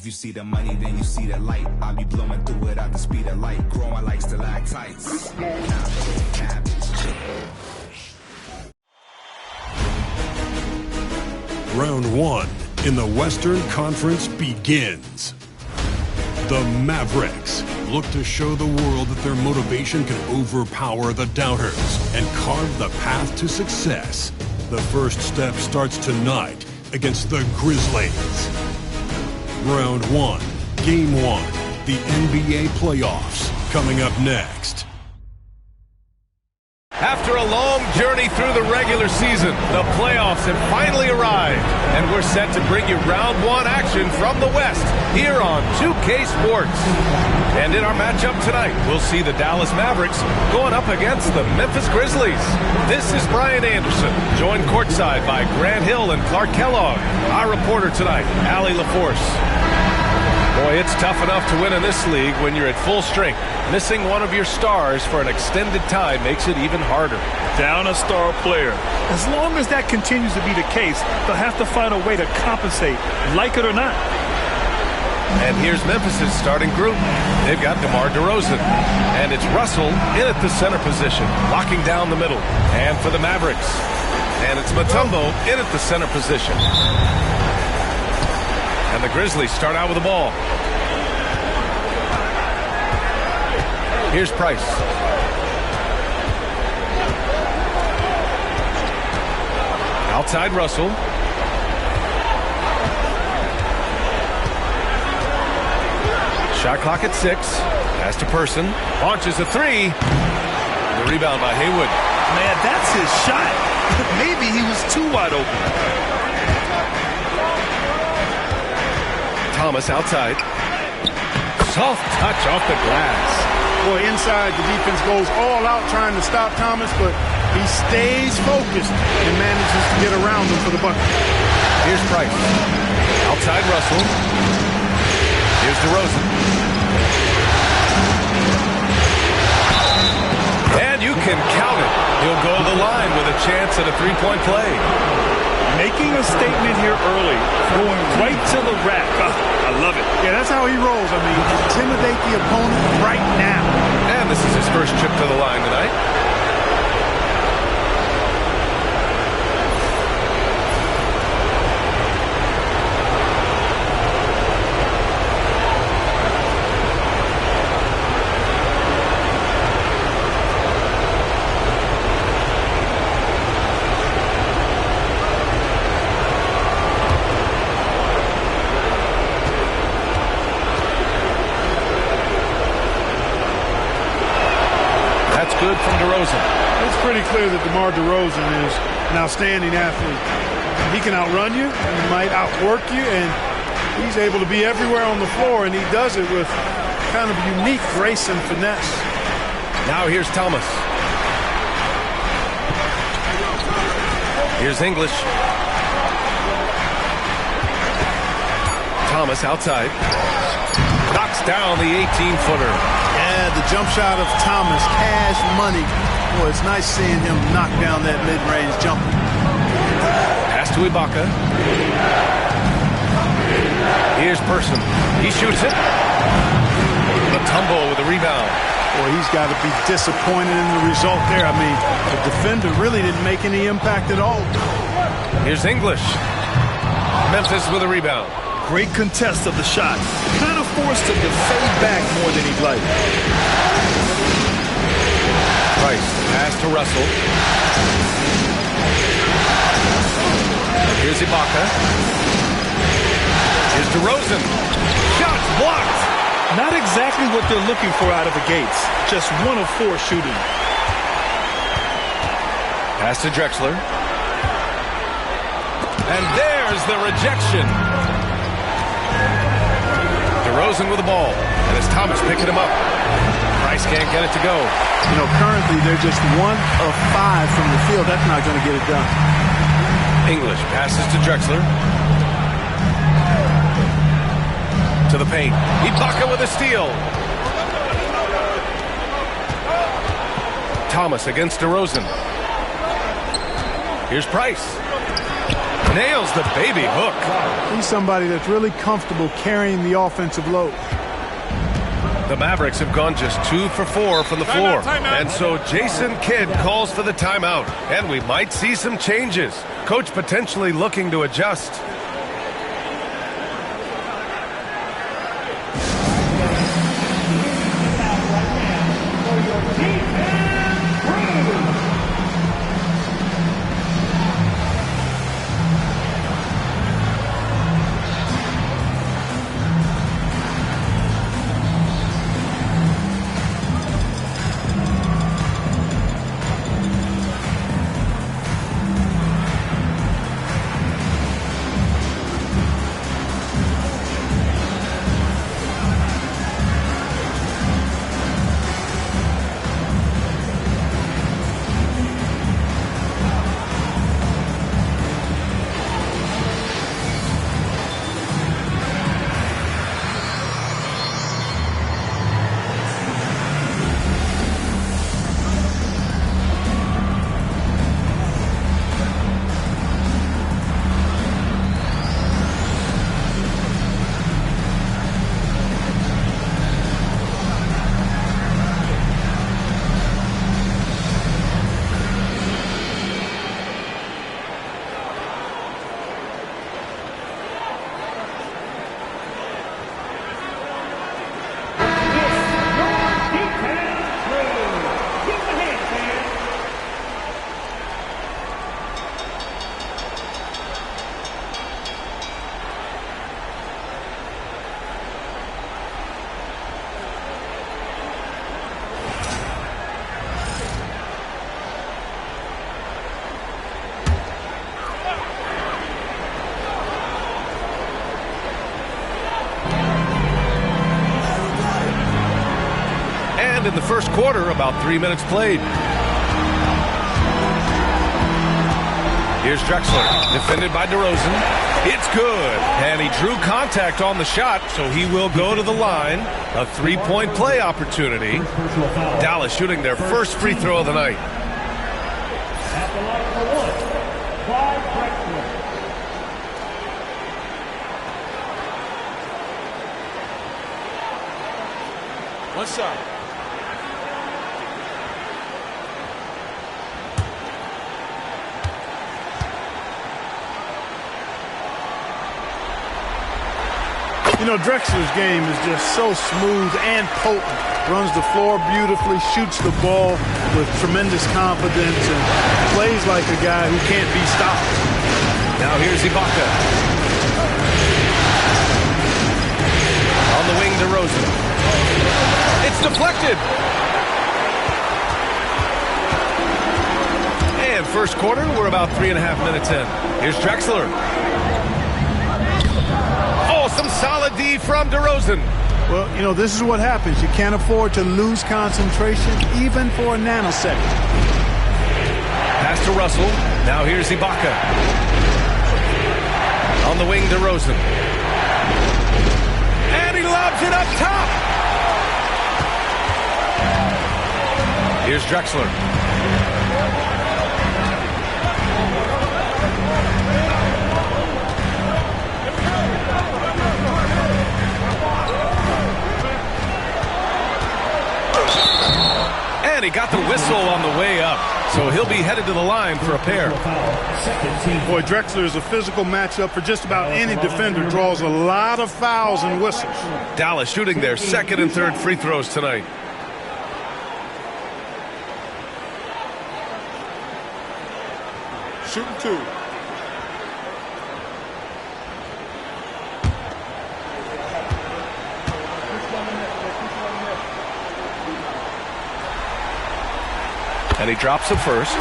If you see the money, then you see the light. I be blowing through it at the speed of light. Growing like stalactites. Round one in the Western Conference begins. The Mavericks look to show the world that their motivation can overpower the doubters and carve the path to success. The first step starts tonight against the Grizzlies. Round one, game one, the NBA playoffs, coming up next. After a long journey through the regular season, the playoffs have finally arrived, and we're set to bring you round one action from the West here on 2K Sports. And in our matchup tonight, we'll see the Dallas Mavericks going up against the Memphis Grizzlies. This is Brian Anderson, joined courtside by Grant Hill and Clark Kellogg. Our reporter tonight, Allie LaForce. Boy, it's tough enough to win in this league when you're at full strength. Missing one of your stars for an extended time makes it even harder. Down a star player. As long as that continues to be the case, they'll have to find a way to compensate, like it or not. And here's Memphis' starting group. They've got DeMar DeRozan. And it's Russell in at the center position, locking down the middle. And for the Mavericks. And it's Mutombo in at the center position. And the Grizzlies start out with the ball. Here's Price. Outside Russell. Shot clock at 6. Pass to Person. Launches a 3. The rebound by Haywood. Man, that's his shot. Maybe he was too wide open. Thomas outside. Soft touch off the glass. Boy, inside, the defense goes all out trying to stop Thomas, but he stays focused and manages to get around him for the bucket. Here's Price. Outside Russell. Here's DeRozan. And you can count it. He'll go to the line with a chance at a three-point play. Making a statement here early, going right to the rack. I love it. Yeah, that's how he rolls. I mean, intimidate the opponent right now. And this is his first trip to the line tonight. Good from DeRozan. It's pretty clear that DeMar DeRozan is an outstanding athlete. He can outrun you, he might outwork you, and he's able to be everywhere on the floor, and he does it with kind of unique grace and finesse. Now here's Thomas. Here's English. Thomas outside. Knocks down the 18-footer. Yeah, the jump shot of Thomas, cash money. Boy, it's nice seeing him knock down that mid-range jumper. Pass to Ibaka. Here's Person. He shoots it. Mutombo with a rebound. Boy, he's got to be disappointed in the result there. I mean, the defender really didn't make any impact at all. Here's English. Memphis with a rebound. Great contest of the shot. Kind of forced him to fade back more than he'd like. Price, pass to Russell. Here's Ibaka. Here's DeRozan. Shots blocked. Not exactly what they're looking for out of the gates. Just 1 of 4 shooting. Pass to Drexler. And there's the rejection. DeRozan with the ball. And it's Thomas picking him up. Price can't get it to go. You know, currently they're just 1 of 5 from the field. That's not going to get it done. English passes to Drexler. To the paint. Ibaka with a steal. Thomas against DeRozan. Here's Price. nails the baby hook. He's somebody that's really comfortable carrying the offensive load. The Mavericks have gone just 2 for 4 from the floor. And so Jason Kidd calls for the timeout. And we might see some changes. Coach potentially looking to adjust. In the first quarter, about 3 minutes played. Here's Drexler, defended by DeRozan. It's good, and he drew contact on the shot, so he will go to the line. A three-point play opportunity. Dallas shooting their first free throw of the night. At the line for one, Clyde Drexler. What's up? You know, Drexler's game is just so smooth and potent. Runs the floor beautifully, shoots the ball with tremendous confidence, and plays like a guy who can't be stopped. Now here's Ibaka. On the wing, DeRozan. It's deflected. And first quarter, we're about 3.5 minutes in. Here's Drexler. Some solid D from DeRozan. Well, you know, this is what happens. You can't afford to lose concentration, even for a nanosecond. Pass to Russell. Now here's Ibaka. On the wing, DeRozan. And he lobs it up top. Here's Drexler. And he got the whistle on the way up, so he'll be headed to the line for a pair. Boy, Drexler is a physical matchup for just about any defender. Draws a lot of fouls and whistles. Dallas shooting their second and third free throws tonight. Shooting two. And he drops it first.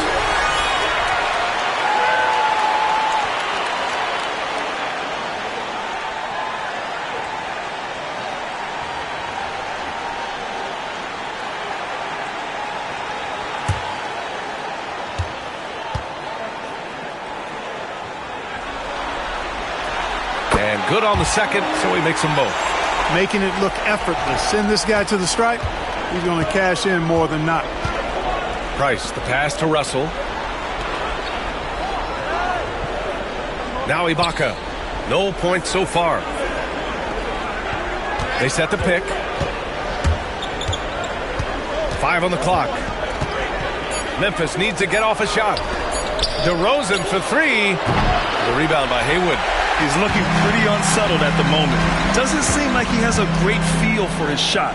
And good on the second, so he makes them both. Making it look effortless. Send this guy to the stripe. He's going to cash in more than not. Price, the pass to Russell. Now Ibaka. No points so far. They set the pick. 5 on the clock. Memphis needs to get off a shot. DeRozan for 3. The rebound by Haywood. He's looking pretty unsettled at the moment. Doesn't seem like he has a great feel for his shot.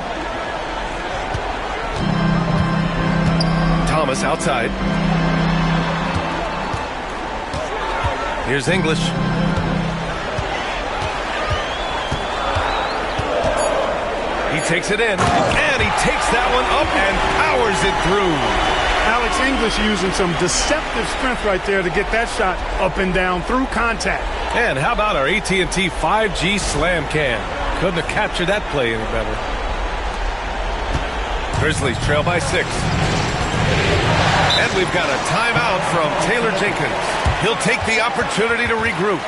Thomas outside. Here's English. He takes it in, and he takes that one up and powers it through. Alex English using some deceptive strength right there to get that shot up and down through contact. And how about our AT&T 5G slam cam? Couldn't have captured that play any better. Grizzlies trail by 6. And we've got a timeout from Taylor Jenkins. He'll take the opportunity to regroup.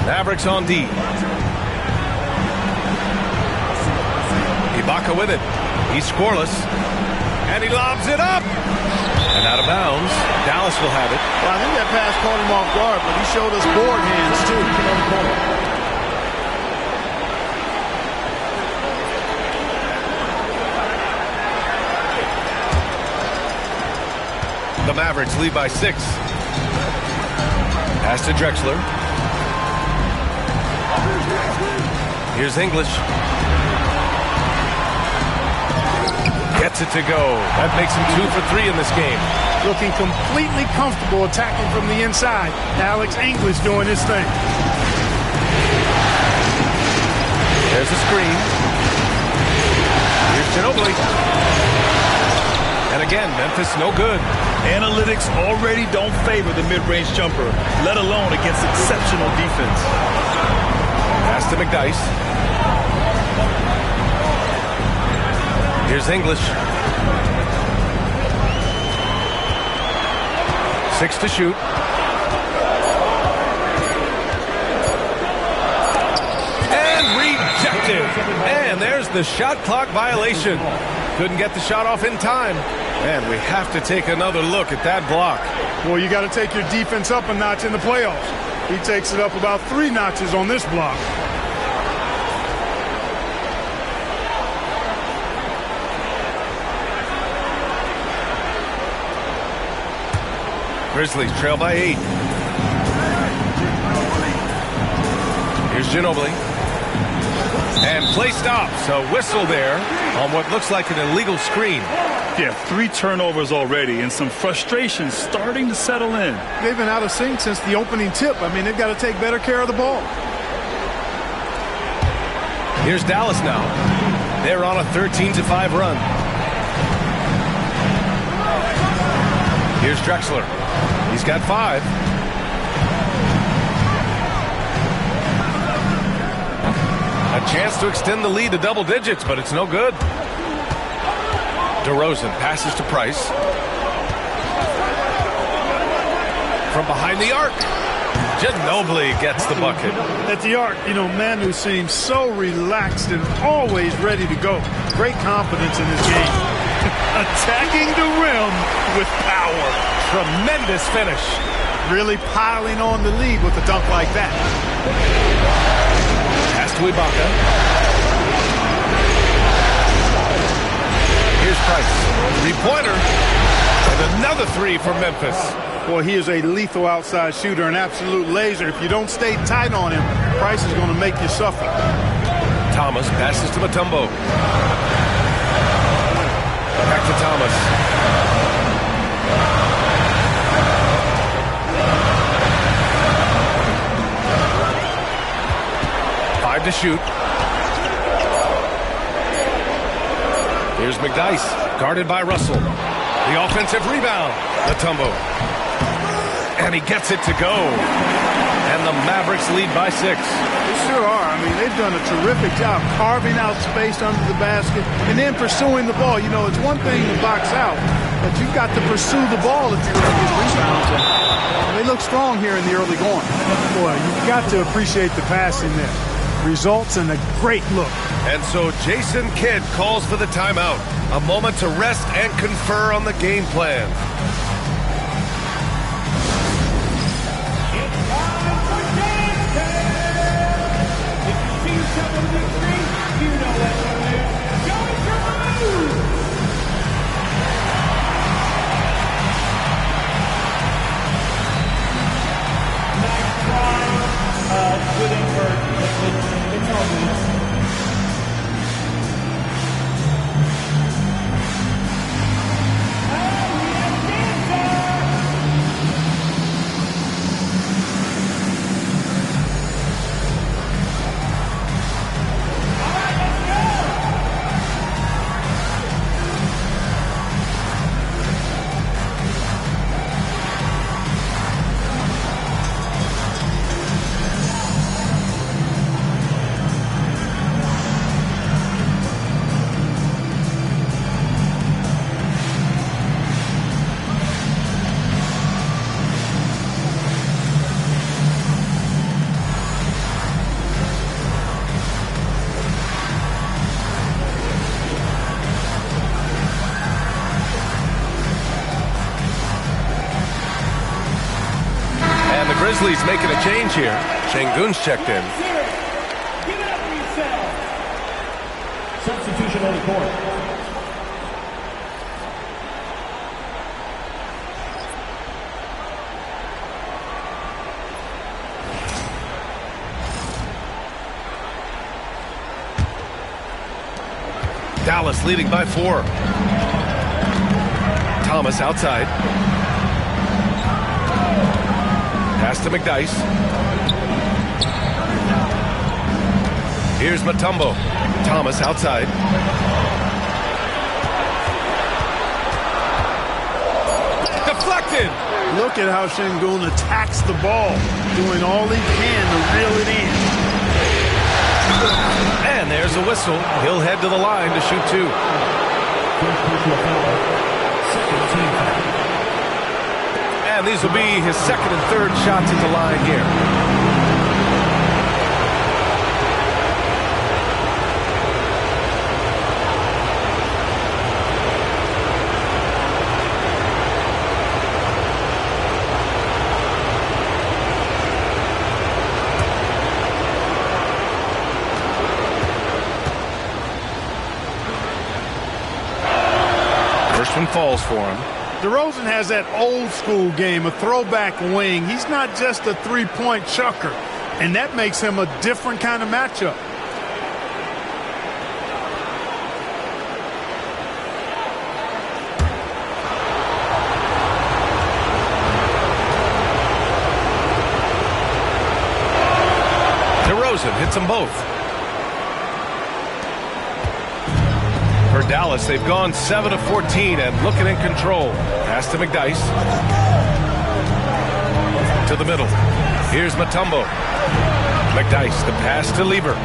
Mavericks on D. Ibaka with it. He's scoreless. And he lobs it up. And out of bounds. Dallas will have it. Well, I think that pass caught him off guard, but he showed us board hands, too. On the corner. The Mavericks lead by 6. Pass to Drexler. Here's English. Gets it to go. That makes him 2 for 3 in this game. Looking completely comfortable attacking from the inside. Alex English doing his thing. There's a screen. Here's Ginobili. And again, Memphis no good. Analytics already don't favor the mid-range jumper, let alone against exceptional defense. Pass to McDyess. Here's English. 6 to shoot. And rejected. And there's the shot clock violation. Couldn't get the shot off in time. And we have to take another look at that block. Well, you got to take your defense up a notch in the playoffs. He takes it up about 3 notches on this block. Grizzlies trail by 8. Here's Ginobili. And play stops. A whistle there on what looks like an illegal screen. Yeah, 3 turnovers already and some frustration starting to settle in. They've been out of sync since the opening tip. I mean, they've got to take better care of the ball. Here's Dallas now. They're on a 13-5 run. Here's Drexler. He's got 5. A chance to extend the lead to double digits, but it's no good. DeRozan passes to Price. From behind the arc. Ginobili gets the bucket. At the arc, Manu seems so relaxed and always ready to go. Great confidence in his game. Attacking the rim with power. Tremendous finish. Really piling on the lead with a dunk like that. Pass to Ibaka. Here's Price. 3-pointer. And another 3 for Memphis. Boy, he is a lethal outside shooter, an absolute laser. If you don't stay tight on him, Price is going to make you suffer. Thomas passes to Mutombo. Back to Thomas. To shoot. Here's McDyess, guarded by Russell. The offensive rebound. Mutombo. And he gets it to go. And the Mavericks lead by 6. They sure are. I mean, they've done a terrific job carving out space under the basket and then pursuing the ball. It's one thing to box out, but you've got to pursue the ball if you're going to get rebounds. And they look strong here in the early going. Boy, you've got to appreciate the passing there. Results in a great look. And so Jason Kidd calls for the timeout. A moment to rest and confer on the game plan. It's time for game time. If you see yourself on the big screen, you know what to do. Going for the move. Nice try Whittingford. Grizzlies making a change here. Şengün's checked in. Give it up for yourself. Substitution on the court. Dallas leading by 4. Thomas outside. Pass to McDyess. Here's Mutombo. Thomas outside. Deflected. Look at how Şengün attacks the ball, doing all he can to reel it in. And there's a whistle. He'll head to the line to shoot 2. And these will be his second and third shots at the line here. First one falls for him. DeRozan has that old school game, a throwback wing. He's not just a three-point chucker, and that makes him a different kind of matchup. DeRozan hits them both. For Dallas, they've gone 7 of 14 and looking in control. Pass to McDyess. To the middle. Here's Mutombo. McDyess, the pass to Lieber.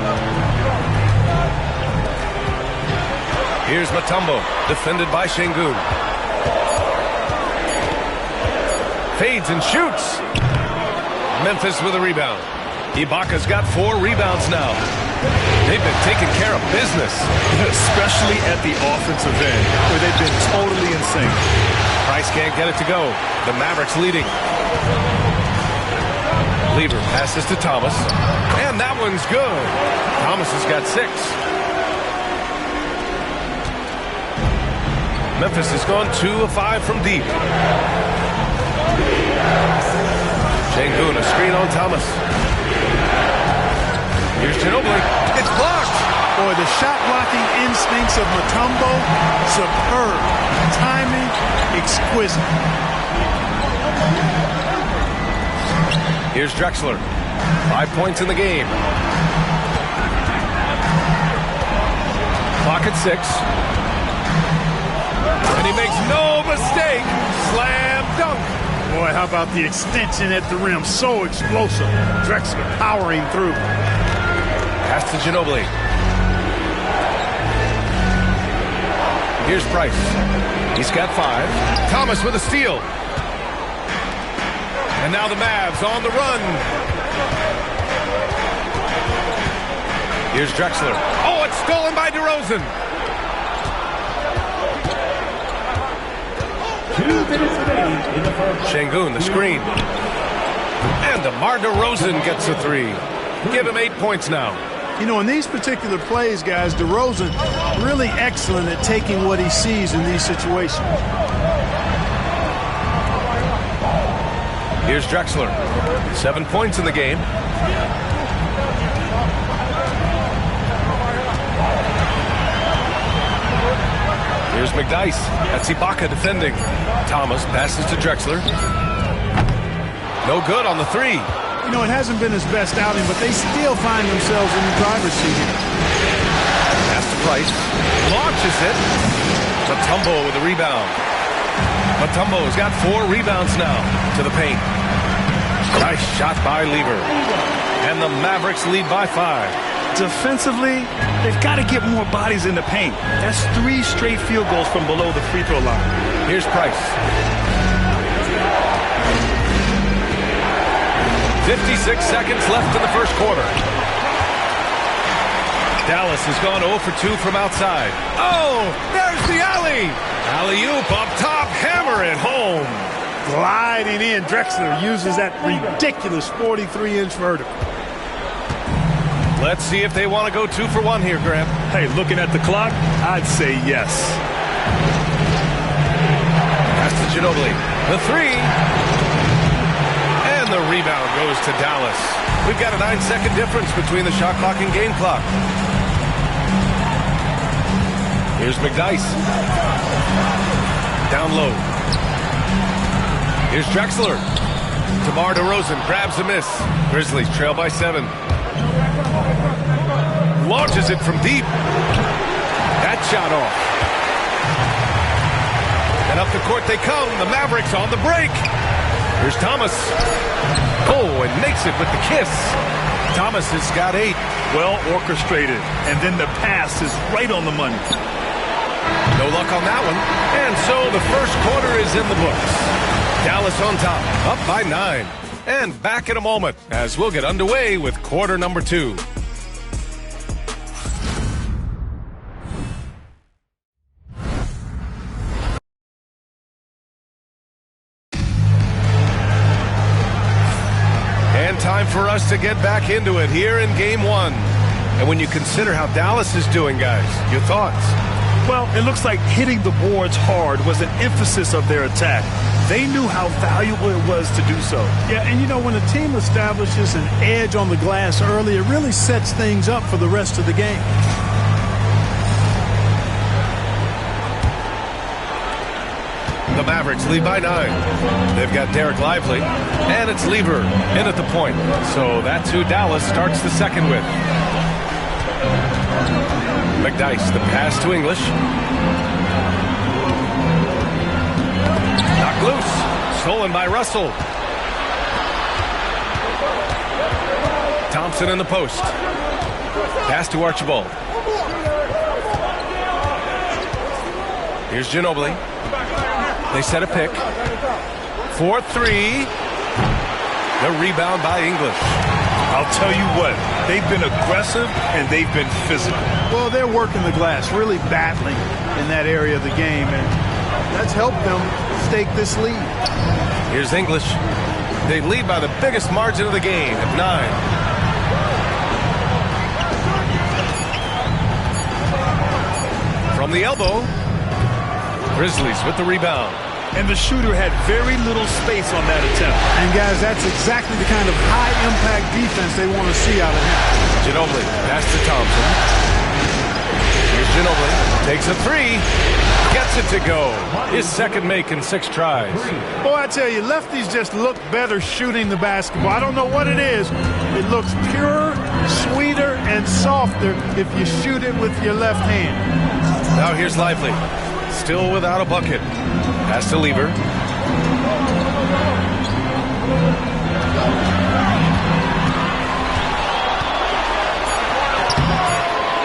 Here's Mutombo, defended by Şengün. Fades and shoots. Memphis with a rebound. Ibaka's got 4 rebounds now. They've been taking care of business. Especially at the offensive end, where they've been totally in sync. Price can't get it to go. The Mavericks leading. Lieber passes to Thomas. And that one's good. Thomas has got 6. Memphis has gone 2 of 5 from deep. Şengün, a screen on Thomas. Here's Ginobili. It's blocked. Boy, the shot blocking instincts of Mutombo, superb. Timing, exquisite. Here's Drexler. 5 points in the game. Clock at 6. And he makes no mistake. Slam dunk. Boy, how about the extension at the rim? So explosive. Drexler powering through. Pass to Ginobili. Here's Price. He's got 5. Thomas with a steal. And now the Mavs on the run. Here's Drexler. Oh, it's stolen by DeRozan. 2 minutes remaining in the first. Şengün, the screen. And DeMar DeRozan gets a 3. Give him 8 points now. You know, in these particular plays, guys, DeRozan really excellent at taking what he sees in these situations. Here's Drexler. 7 points in the game. Here's McDyess. That's Ibaka defending. Thomas passes to Drexler. No good on the 3. You know, it hasn't been his best outing, but they still find themselves in the driver's seat here. Pass to Price. Launches it. Mutombo with the rebound. Mutombo's got 4 rebounds now to the paint. Nice shot by Lieber. And the Mavericks lead by 5. Defensively, they've got to get more bodies in the paint. That's 3 straight field goals from below the free throw line. Here's Price. 56 seconds left in the first quarter. Dallas has gone 0 for 2 from outside. Oh, there's the alley. Alley-oop up top, hammer it home. Gliding in, Drexler uses that ridiculous 43-inch vertical. Let's see if they want to go 2 for 1 here, Graham. Hey, looking at the clock, I'd say yes. Pass to Ginobili. The 3. And the rebound goes to Dallas. We've got a 9-second difference between the shot clock and game clock. Here's McDyess. Down low. Here's Drexler. DeMar DeRozan grabs a miss. Grizzlies trail by 7. Launches it from deep. That shot off. And up the court they come. The Mavericks on the break. Here's Thomas. Oh, and makes it with the kiss. Thomas has got 8. Well orchestrated. And then the pass is right on the money. No luck on that one. And so the first quarter is in the books. Dallas on top, up by 9. And back in a moment as we'll get underway with quarter number 2. And time for us to get back into it here in game 1. And when you consider how Dallas is doing, guys, your thoughts? Well, it looks like hitting the boards hard was an emphasis of their attack. They knew how valuable it was to do so. Yeah, and you know, when a team establishes an edge on the glass early, it really sets things up for the rest of the game. The Mavericks lead by 9. They've got Derek Lively, and it's Lieber in at the point. So that's who Dallas starts the second with. McDyess, the pass to English. Stolen by Russell. Thompson in the post. Pass to Archibald. Here's Ginobili. They set a pick. 4-3. The rebound by English. I'll tell you what, they've been aggressive and they've been physical. Well, they're working the glass, really battling in that area of the game, and that's helped them stake this lead. Here's English. They lead by the biggest margin of the game at 9. From the elbow, Grizzlies with the rebound. And the shooter had very little space on that attempt. And guys, that's exactly the kind of high-impact defense they want to see out of him. Ginobili, pass to Thompson. Here's Ginobili, takes a 3, gets it to go. His second make in 6 tries. Boy, I tell you, lefties just look better shooting the basketball. I don't know what it is. It looks purer, sweeter, and softer if you shoot it with your left hand. Now here's Lively. Still without a bucket. Pass to Lever.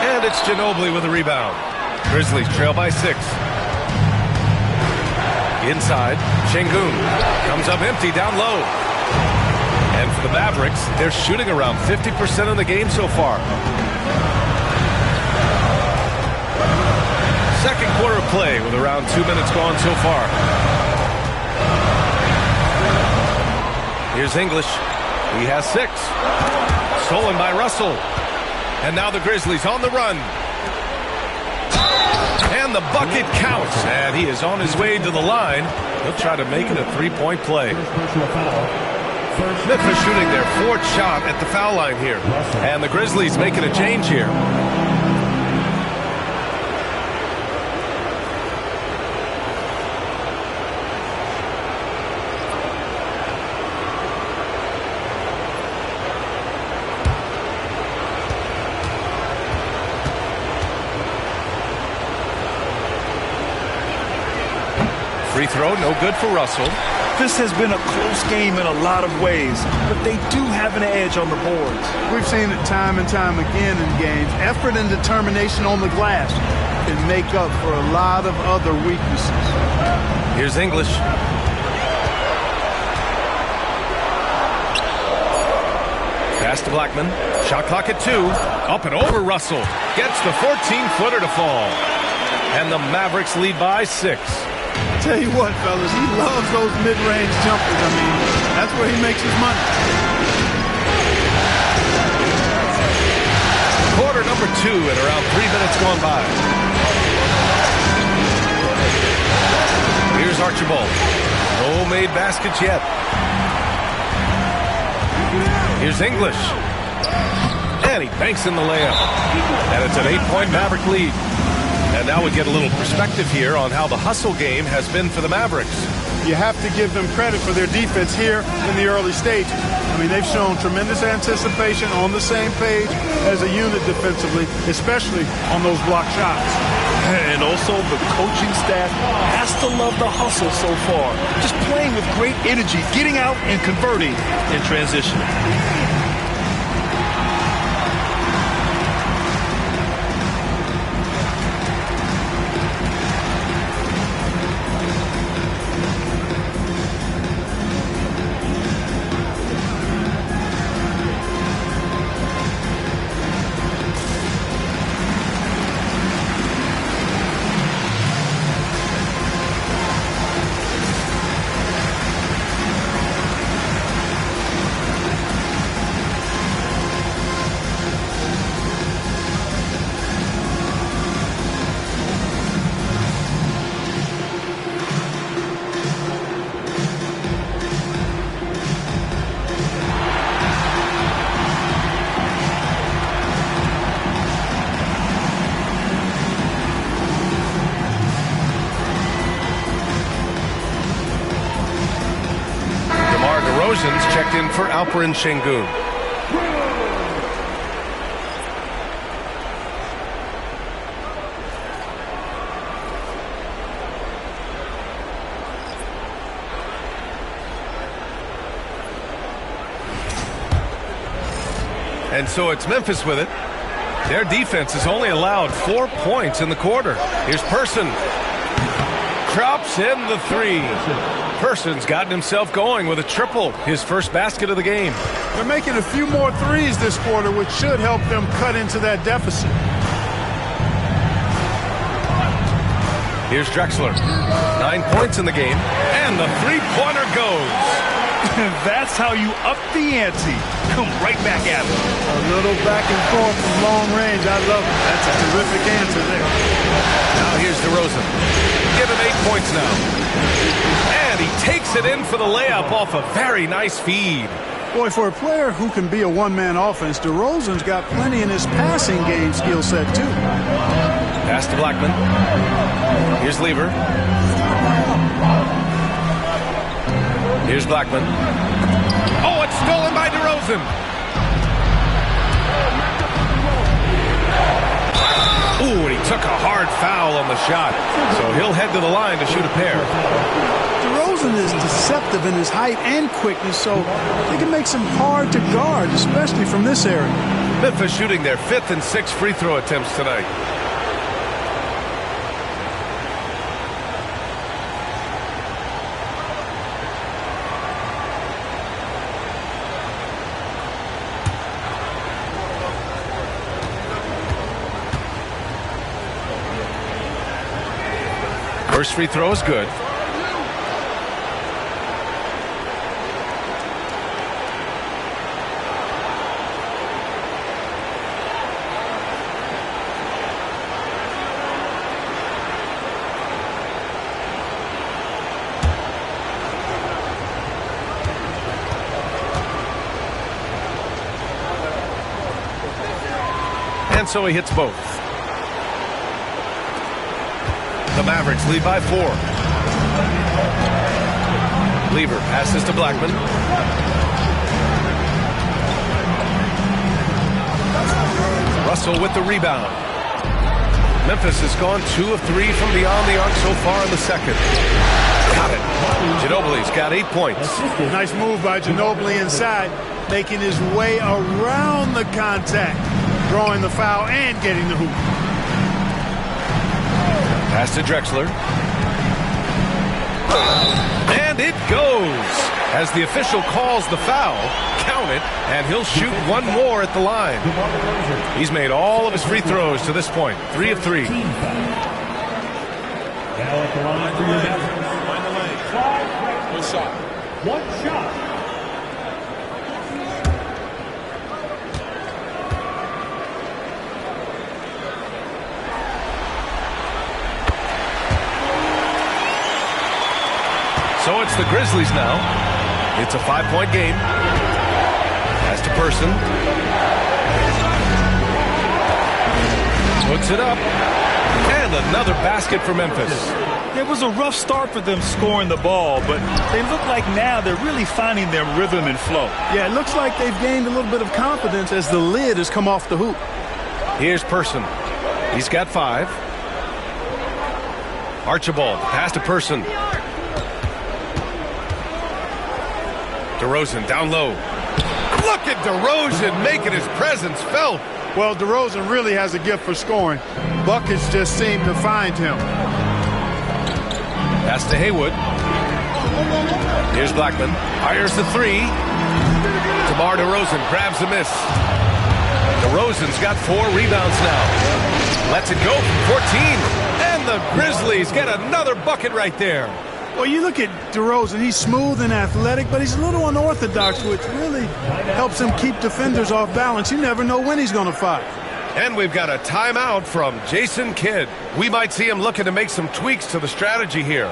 And it's Ginobili with a rebound. Grizzlies trail by 6. Inside, Şengün comes up empty down low. And for the Mavericks, they're shooting around 50% of the game so far. Second quarter of play with around 2 minutes gone so far. Here's English. He has 6. Stolen by Russell. And now the Grizzlies on the run. And the bucket counts. And he is on his way to the line. He'll try to make it a 3-point play. Memphis shooting their 4th shot at the foul line here. And the Grizzlies making a change here. Free throw, no good for Russell. This has been a close game in a lot of ways, but they do have an edge on the boards. We've seen it time and time again in games. Effort and determination on the glass can make up for a lot of other weaknesses. Here's English. Pass to Blackman. Shot clock at 2. Up and over Russell. Gets the 14-footer to fall. And the Mavericks lead by 6. Tell you what, fellas, he loves those mid-range jumpers. I mean, that's where he makes his money. Quarter number 2 and around 3 minutes gone by. Here's Archibald. No made baskets yet. Here's English. And he banks in the layup. And it's an 8-point Maverick lead. And now we get a little perspective here on how the hustle game has been for the Mavericks. You have to give them credit for their defense here in the early stages. I mean, they've shown tremendous anticipation, on the same page as a unit defensively, especially on those block shots. And also the coaching staff has to love the hustle so far. Just playing with great energy, getting out and converting in transition. DeRozan's checked in for Alperen Şengün. And so it's Memphis with it. Their defense has only allowed 4 points in the quarter. Here's Person. Drops in the three. Person's gotten himself going with a triple, his first basket of the game. They're making a few more threes this quarter, which should help them cut into that deficit. Here's Drexler. 9 points in the game, and the three-pointer goes. That's how you up the ante. Come right back at it. A little back and forth from long range. I love it. That's a terrific answer there. Now here's DeRozan. Give him 8 points now. And he takes it in for the layup off a very nice feed. Boy, for a player who can be a one-man offense, DeRozan's got plenty in his passing game skill set, too. Pass to Blackman. Here's Lever. Here's Blackman. Oh, it's stolen by DeRozan. Ooh, and he took a hard foul on the shot. So he'll head to the line to shoot a pair. DeRozan is deceptive in his height and quickness, so they can make some hard to guard, especially from this area. Memphis shooting their 5th and 6th free throw attempts tonight. First free throw is good. And so he hits both. The Mavericks lead by 4. Lever passes to Blackman. Russell with the rebound. Memphis has gone 2 of 3 from beyond the arc so far in the second. Got it. Ginobili's got 8 points. Nice move by Ginobili inside, making his way around the contact, drawing the foul and getting the hoop. Pass to Drexler. And it goes. As the official calls the foul, count it, and he'll shoot one more at the line. He's made all of his free throws to this point. 3 of 3. Now at the line for your Mavericks. Find the lane. Clyde. One shot. One shot. So it's the Grizzlies now. It's a 5-point game. Pass to Person. Puts it up. And another basket for Memphis. It was a rough start for them scoring the ball, but they look like now they're really finding their rhythm and flow. Yeah, it looks like they've gained a little bit of confidence as the lid has come off the hoop. Here's Person. He's got 5. Archibald, pass to Person. DeRozan down low. Look at DeRozan making his presence felt. Well, DeRozan really has a gift for scoring. Buckets just seem to find him. Pass to Haywood. Here's Blackman. Fires the 3. DeMar DeRozan grabs a miss. DeRozan's got 4 rebounds now. Lets it go from 14. And the Grizzlies get another bucket right there. Well, you look at DeRozan, he's smooth and athletic, but he's a little unorthodox, which really helps him keep defenders off balance. You never know when he's going to fire. And we've got a timeout from Jason Kidd. We might see him looking to make some tweaks to the strategy here.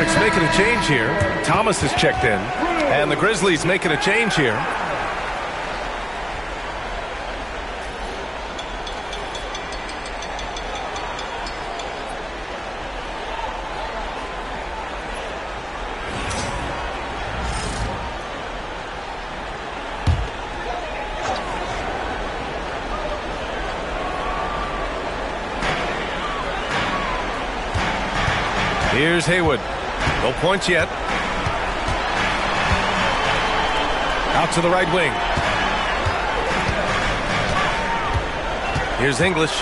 Mavericks making a change here. Thomas has checked in. And the Grizzlies making a change here. Here's Haywood. No points yet. Out to the right wing. Here's English.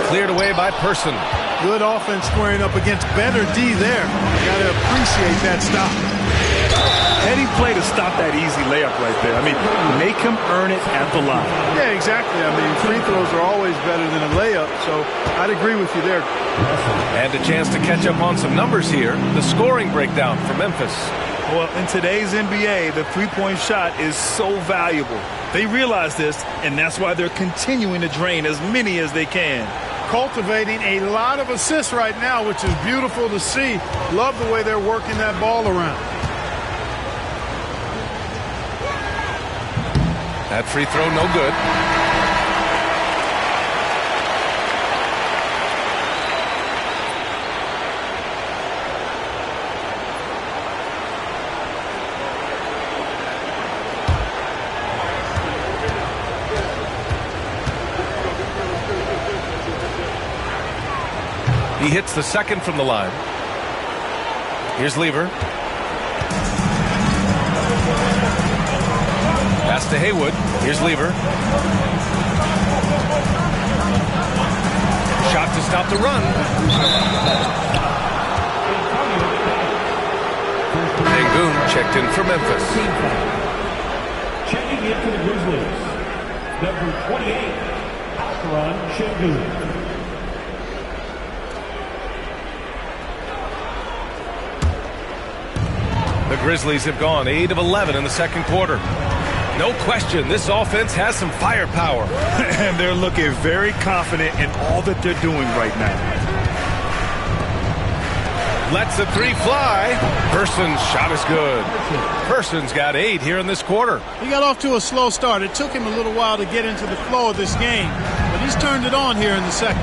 Cleared away by Person. Good offense squaring up against better D there. Got to appreciate that stop. Heady play to stop that easy layup right there. I mean, make him earn it at the line. Yeah, exactly. I mean, free throws are always better than a layup, so I'd agree with you there. And a chance to catch up on some numbers here. The scoring breakdown for Memphis. Well, in today's NBA, the three-point shot is so valuable. They realize this, and that's why they're continuing to drain as many as they can. Cultivating a lot of assists right now, which is beautiful to see. Love the way they're working that ball around. That free throw, no good. He hits the second from the line. Here's Lever. Pass to Haywood. Here's Lever. Shot to stop the run. Sengun checked in for Memphis. Checking in for the Grizzlies, number 28, Sengun. The Grizzlies have gone 8 of 11 in the second quarter. No question, this offense has some firepower. And they're looking very confident in all that they're doing right now. Lets the three fly. Person's shot is good. Person's got 8 here in this quarter. He got off to a slow start. It took him a little while to get into the flow of this game, but he's turned it on here in the second.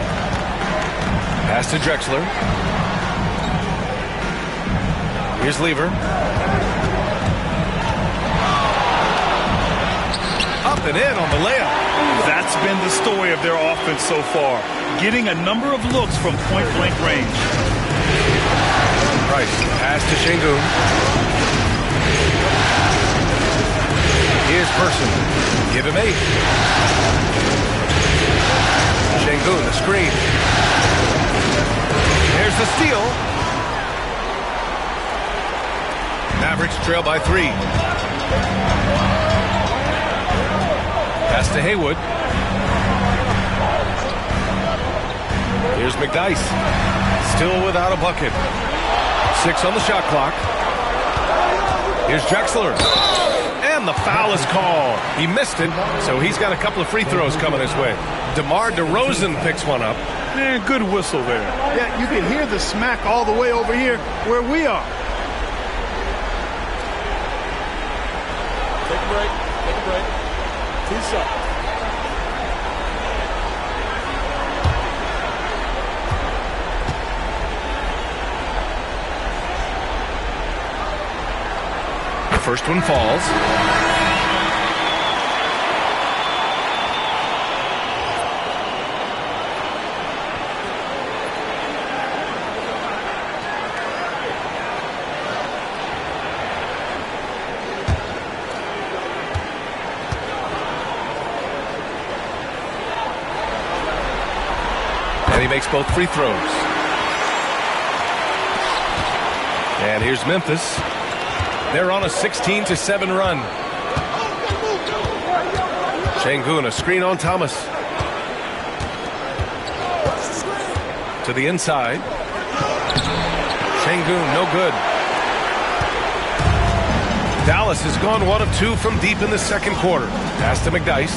Pass to Drexler. Here's Lever. Up and in on the layup. That's been the story of their offense so far. Getting a number of looks from point-blank range. Price, pass to Sengun. Here's Person. Give him 8. Sengun, the screen. There's the steal. Mavericks trail by 3. Pass to Haywood. Here's McDyess. Still without a bucket. 6 on the shot clock. Here's Drexler. And the foul is called. He missed it, so he's got a couple of free throws coming his way. DeRozan picks one up. Man, good whistle there. Yeah, you can hear the smack all the way over here where we are. Take a break. Take a break. Tease up. The first one falls. And he makes both free throws. And here's Memphis. They're on a 16-7 run. Sengun, a screen on Thomas. To the inside. Sengun, no good. Dallas has gone 1 of 2 from deep in the second quarter. Pass to McDyess.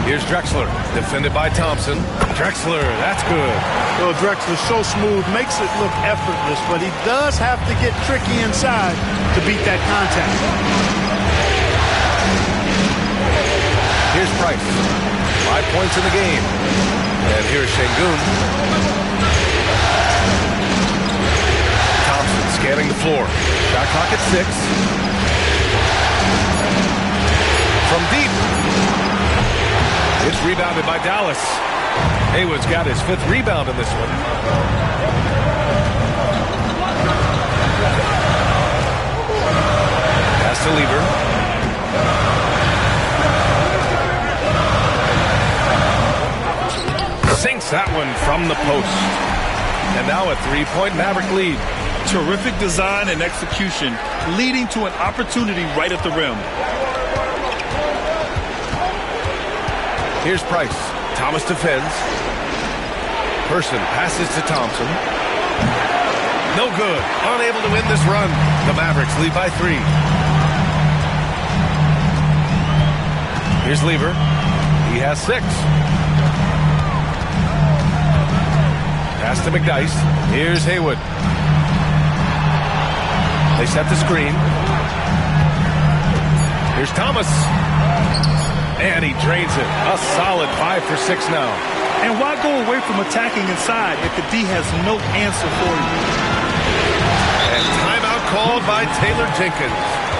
Here's Drexler, defended by Thompson. Drexler, that's good. Well, Drexler's so smooth, makes it look effortless, but he does have to get tricky inside to beat that contact. Here's Price. 5 points in the game. And here's Şengün. Thompson scanning the floor. Shot clock at 6. From deep. It's rebounded by Dallas. Haywood's got his 5th rebound in this one. Pass to Lever. Sinks that one from the post. And now a 3-point Maverick lead. Terrific design and execution, leading to an opportunity right at the rim. Here's Price. Thomas defends. Person passes to Thompson. No good. Unable to win this run. The Mavericks lead by 3. Here's Lever. He has 6. Pass to McDyess. Here's Haywood. They set the screen. Here's Thomas. And he drains it. A solid 5 for 6 now. And why go away from attacking inside if the D has no answer for you? And timeout called by Taylor Jenkins.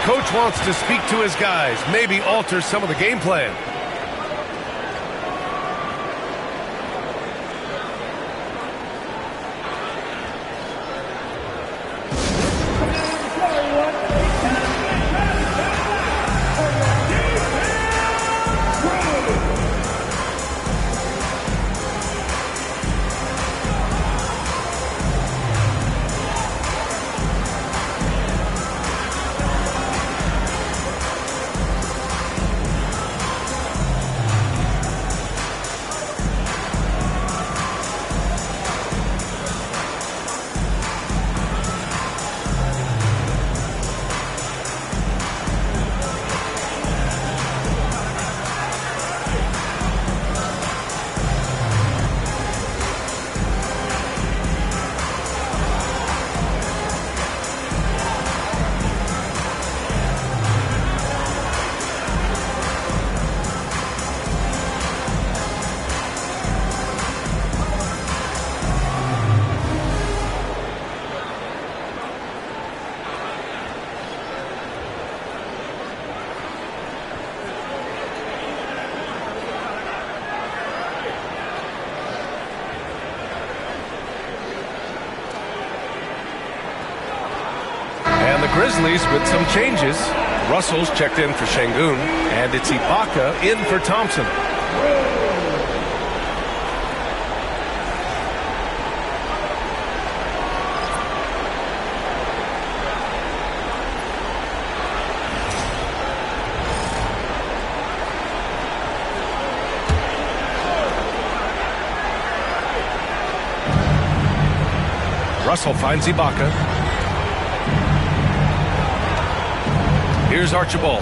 Coach wants to speak to his guys, maybe alter some of the game plan. Grizzlies with some changes. Russell's checked in for Şengün, and it's Ibaka in for Thompson. Russell finds Ibaka. Here's Archibald.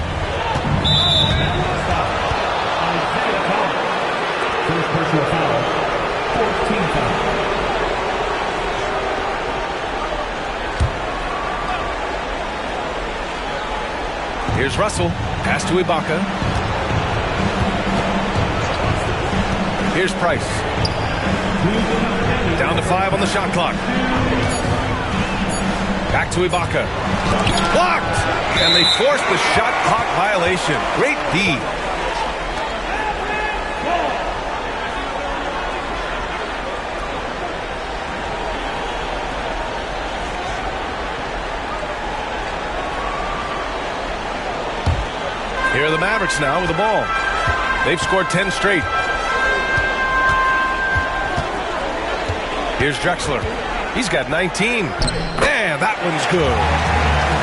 First personal foul. 14 foul. Here's Russell. Pass to Ibaka. Here's Price. Down to 5 on the shot clock. Back to Ibaka. Blocked! And they forced the shot clock violation. Great D. Here are the Mavericks now with the ball. They've scored 10 straight. Here's Drexler. He's got 19. Man, that one's good.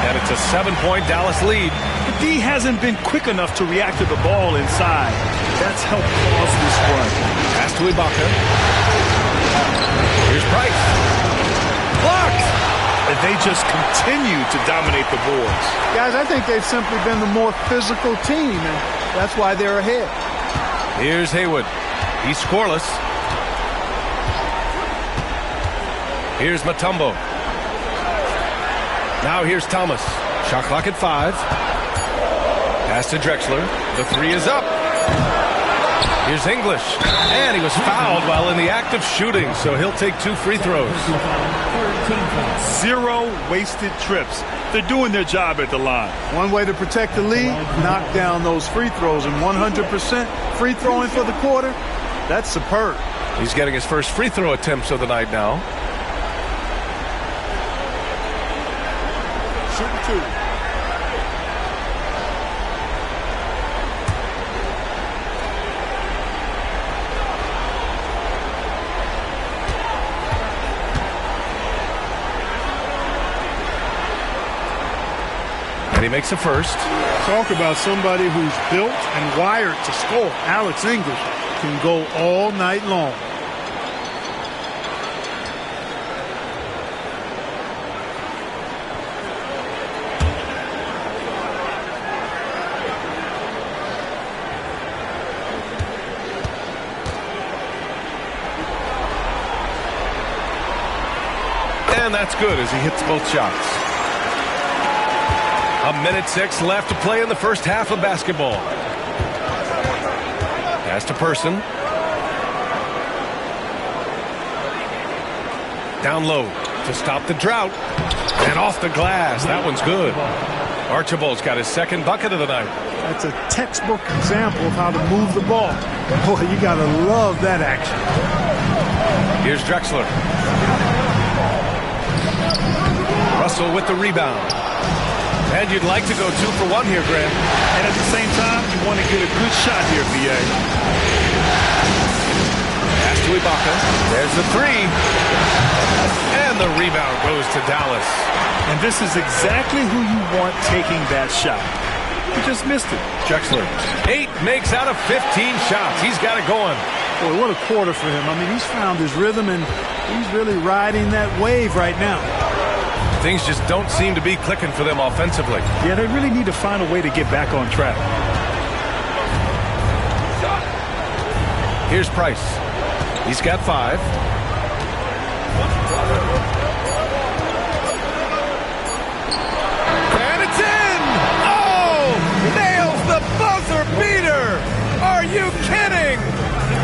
And it's a 7-point Dallas lead. The D hasn't been quick enough to react to the ball inside. That's helped cause this run. Pass to Ibaka. Here's Price. Blocked! And they just continue to dominate the boards. Guys, I think they've simply been the more physical team, and that's why they're ahead. Here's Haywood. He's scoreless. Here's Mutombo. Now here's Thomas. Shot clock at 5. Pass to Drexler. The 3 is up. Here's English. And he was fouled while in the act of shooting, so he'll take 2 free throws. 0 wasted trips. They're doing their job at the line. One way to protect the lead, knock down those free throws, and 100% free throwing for the quarter, that's superb. He's getting his first free throw attempts of the night now. Shooting 2. And he makes a first. Talk about somebody who's built and wired to score. Alex English can go all night long. And that's good as he hits both shots. 1:06 left to play in the first half of basketball. Pass to Person. Down low to stop the drought. And off the glass. That one's good. Archibald's got his second bucket of the night. That's a textbook example of how to move the ball. Boy, you got to love that action. Here's Drexler. Russell with the rebound. And you'd like to go 2 for 1 here, Grant. And at the same time, you want to get a good shot here, B.A. Pass to Ibaka. There's the 3. And the rebound goes to Dallas. And this is exactly who you want taking that shot. He just missed it. Drexler. 8 makes out of 15 shots. He's got it going. Boy, what a quarter for him. I mean, he's found his rhythm, and he's really riding that wave right now. Things just don't seem to be clicking for them offensively. Yeah, they really need to find a way to get back on track. Here's Price. He's got 5. And it's in! Oh! Nails the buzzer beater! Are you kidding?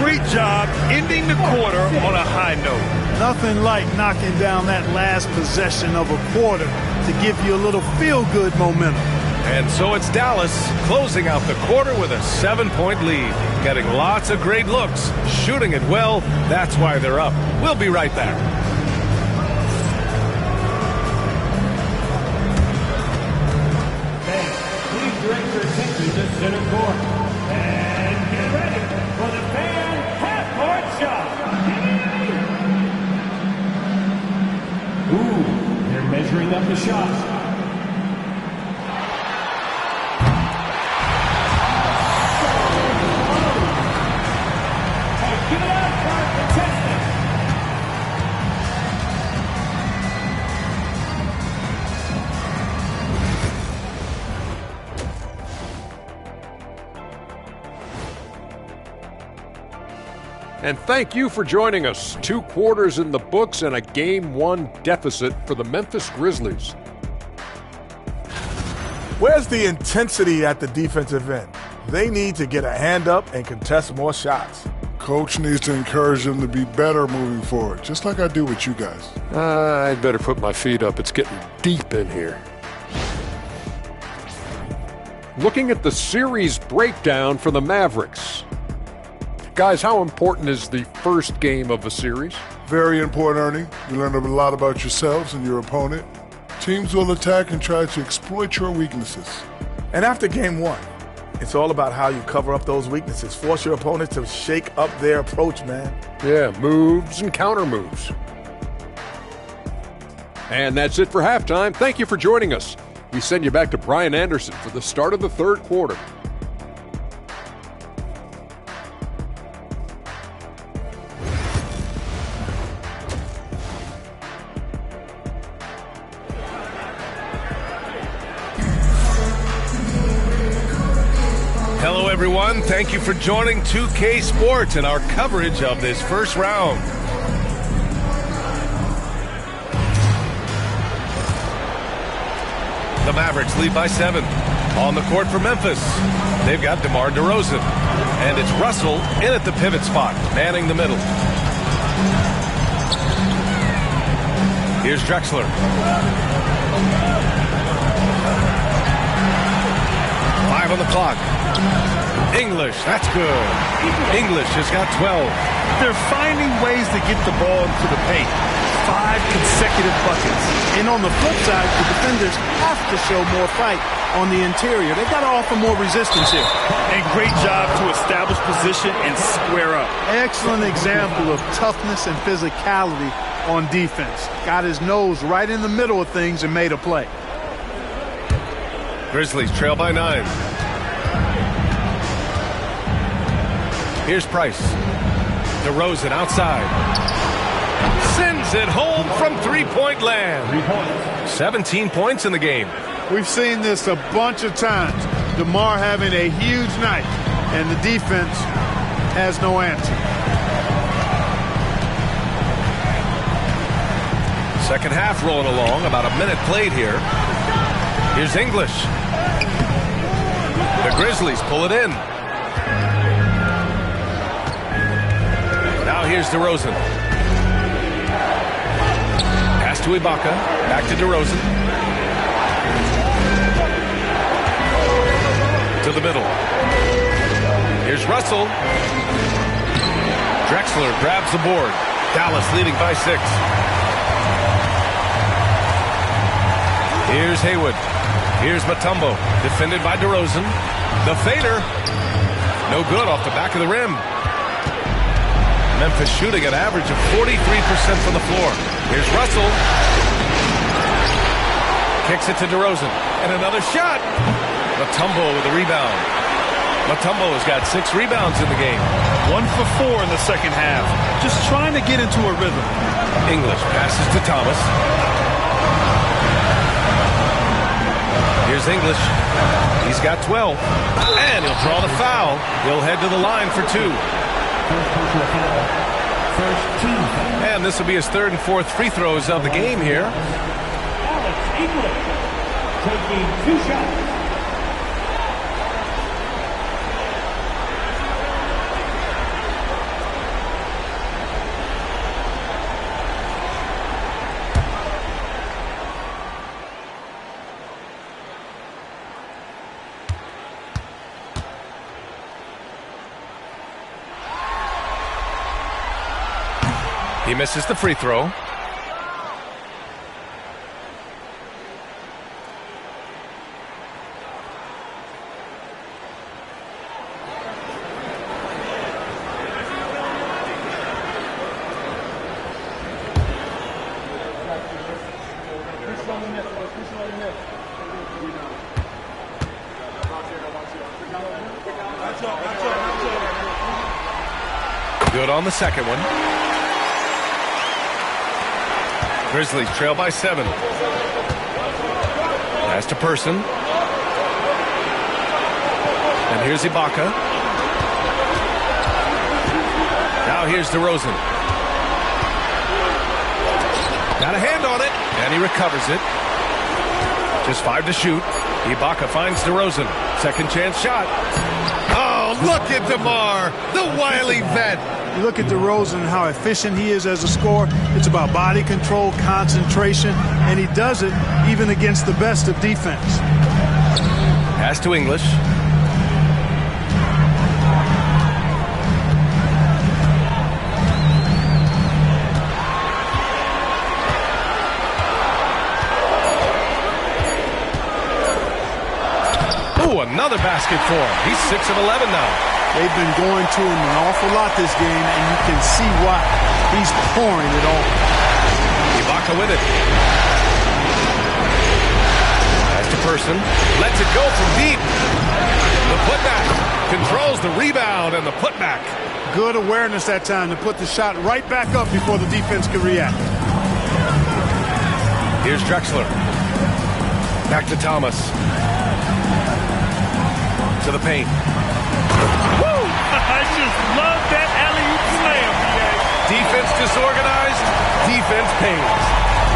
Great job ending the quarter on a high note. Nothing like knocking down that last possession of a quarter to give you a little feel-good momentum. And so it's Dallas closing out the quarter with a 7-point lead. Getting lots of great looks, shooting it well. That's why they're up. We'll be right back. Please direct your attention to center court. And get ready for the fan half-court shot. Ooh, they're measuring up the shots. Hey, give it up for our contestants. And thank you for joining us. 2 quarters in the books and a Game 1 deficit for the Memphis Grizzlies. Where's the intensity at the defensive end? They need to get a hand up and contest more shots. Coach needs to encourage them to be better moving forward, just like I do with you guys. I'd better put my feet up. It's getting deep in here. Looking at the series breakdown for the Mavericks. Guys, how important is the first game of a series? Very important, Ernie. You learn a lot about yourselves and your opponent. Teams will attack and try to exploit your weaknesses. And after game 1, it's all about how you cover up those weaknesses. Force your opponent to shake up their approach, man. Yeah, moves and counter moves. And that's it for halftime. Thank you for joining us. We send you back to Brian Anderson for the start of the third quarter. Hello, everyone. Thank you for joining 2K Sports and our coverage of this first round. The Mavericks lead by 7. On the court for Memphis, they've got DeMar DeRozan. And it's Russell in at the pivot spot, manning the middle. Here's Drexler. Five on the clock. English, that's good. English has got 12. They're finding ways to get the ball into the paint. 5 consecutive buckets. And on the flip side, the defenders have to show more fight on the interior. They've got to offer more resistance here. And great job to establish position and square up. Excellent example of toughness and physicality on defense. Got his nose right in the middle of things and made a play. Grizzlies trail by 9. Here's Price. DeRozan outside. Sends it home from three-point land. 17 points in the game. We've seen this a bunch of times. DeMar having a huge night, and the defense has no answer. Second half rolling along. About a minute played here. Here's English. The Grizzlies pull it in. Now here's DeRozan. Pass to Ibaka. Back to DeRozan. To the middle. Here's Russell. Drexler grabs the board. Dallas leading by 6. Here's Haywood. Here's Mutombo. Defended by DeRozan. The fader. No good off the back of the rim. Memphis shooting an average of 43% from the floor. Here's Russell. Kicks it to DeRozan. And another shot. Mutombo with the rebound. Mutombo has got 6 rebounds in the game. 1 for 4 in the second half. Just trying to get into a rhythm. English passes to Thomas. Here's English. He's got 12. And he'll draw the foul. He'll head to the line for 2. And this will be his 3rd and 4th free throws of the game here. Alex English taking 2 shots. He misses the free throw. Good on the second one. Grizzlies trail by 7. Pass to Person. And here's Ibaka. Now here's DeRozan. Got a hand on it, and he recovers it. Just 5 to shoot. Ibaka finds DeRozan. Second chance shot. Oh, look at DeMar, the wily vet. You look at DeRozan, how efficient he is as a scorer. It's about body control, concentration, and he does it even against the best of defense. Pass to English. Oh, another basket for him. He's 6 of 11 now. They've been going to him an awful lot this game, and you can see why. He's pouring it on. Ibaka with it. Pass to Person. Lets it go from deep. The putback. Controls the rebound and the putback. Good awareness that time to put the shot right back up before the defense could react. Here's Drexler. Back to Thomas. To the paint. I just love that alley-oop slam, BA. Defense disorganized, defense pays.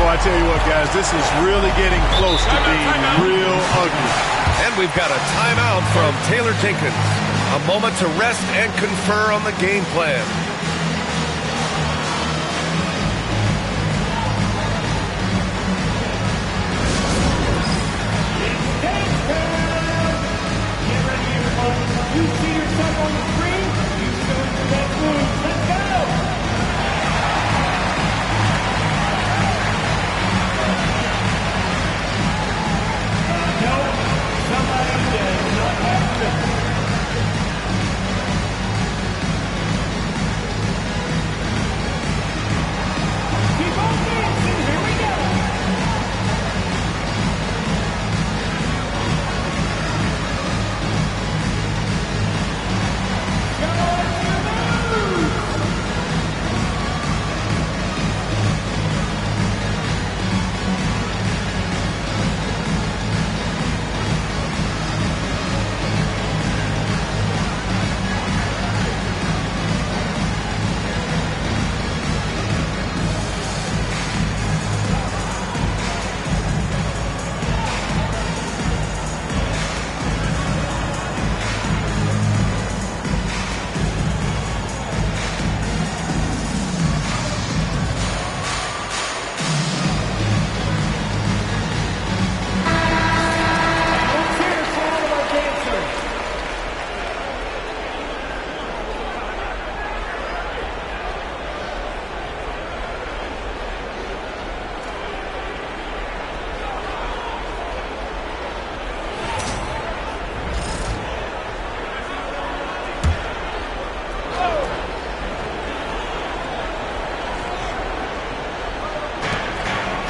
Well, I tell you what, guys, this is really getting close to being real ugly. And we've got a timeout from Taylor Jenkins. A moment to rest and confer on the game plan. You see yourself on the screen, you show your best moves. Let's go! No, somebody does not have to. Keep on dancing, here we go!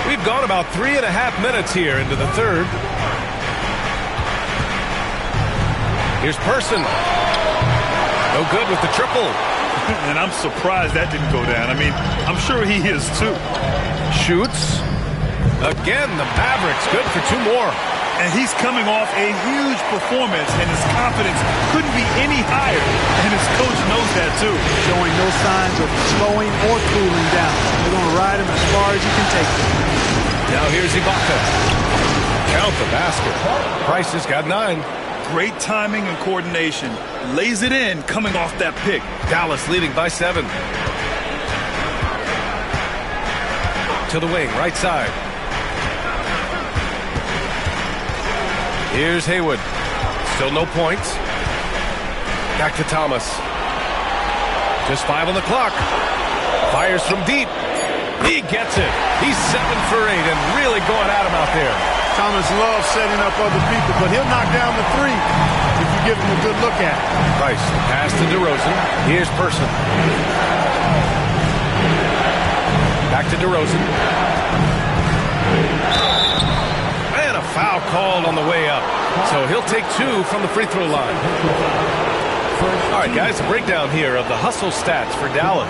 We've gone about 3.5 minutes here into the third. Here's Person. No good with the triple. And I'm surprised that didn't go down. I mean, I'm sure he is too. Shoots. Again, the Mavericks good for 2 more. And he's coming off a huge performance, and his confidence couldn't be any higher. And his coach knows that too. Showing no signs of slowing or cooling down. They're going to ride him as far as you can take him. Now here's Ibaka. Count the basket. Price has got 9. Great timing and coordination. Lays it in coming off that pick. Dallas leading by 7. To the wing, right side. Here's Haywood. Still no points. Back to Thomas. Just 5 on the clock. Fires from deep. He gets it. He's 7 for 8 and really going at him out there. Thomas loves setting up other people, but he'll knock down the 3 if you give him a good look at it. Price, pass to DeRozan. Here's Person. Back to DeRozan. And a foul called on the way up. So he'll take 2 from the free throw line. All right, guys, a breakdown here of the hustle stats for Dallas.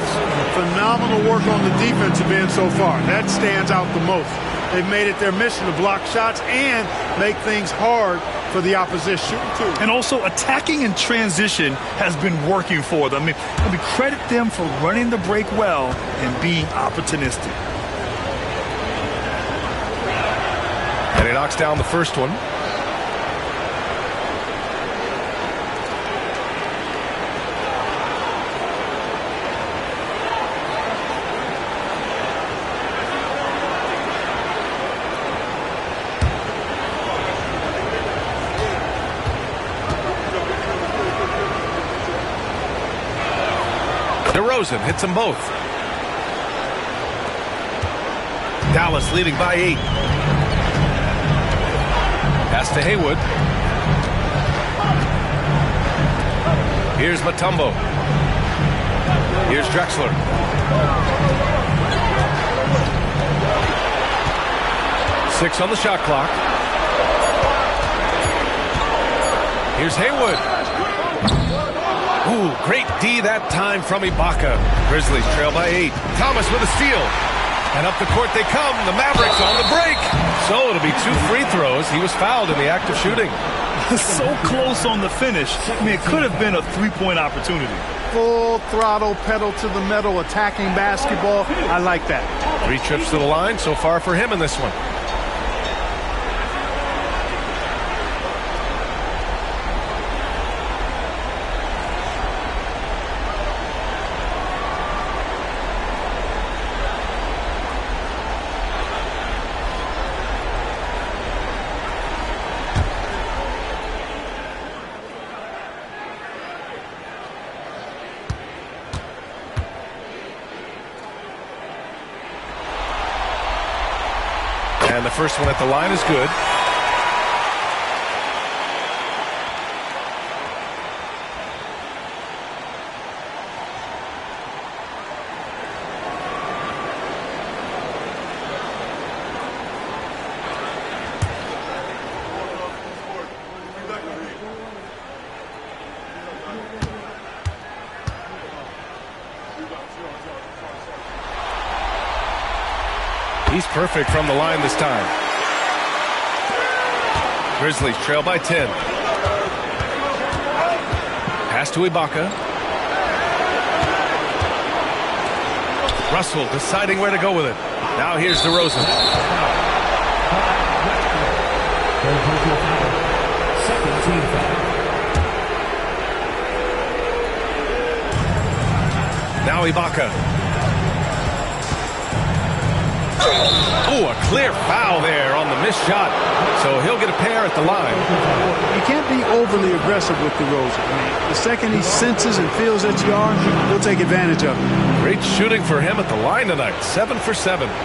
Phenomenal work on the defensive end so far. That stands out the most. They've made it their mission to block shots and make things hard for the opposition, too. And also, attacking in transition has been working for them. I mean, credit them for running the break well and being opportunistic. And he knocks down the first one. DeRozan hits them both. Dallas leading by 8. Pass to Haywood. Here's Mutombo. Here's Drexler. Six on the shot clock. Here's Haywood. Ooh, great D that time from Ibaka. Grizzlies trail by 8. Thomas with a steal. And up the court they come. The Mavericks on the break. So it'll be 2 free throws. He was fouled in the act of shooting. So close on the finish. I mean, it could have been a three-point opportunity. Full throttle, pedal to the metal, attacking basketball. I like that. 3 trips to the line so far for him in this one. And the first one at the line is good. He's perfect from the line this time. Grizzlies trail by 10. Pass to Ibaka. Russell deciding where to go with it. Now here's DeRozan. Now Ibaka. Oh, a clear foul there on the missed shot. So he'll get a pair at the line. You can't be overly aggressive with DeRozan. I mean, the second he senses and feels that you are, he'll take advantage of it. Great shooting for him at the line tonight. 7 for 7. Take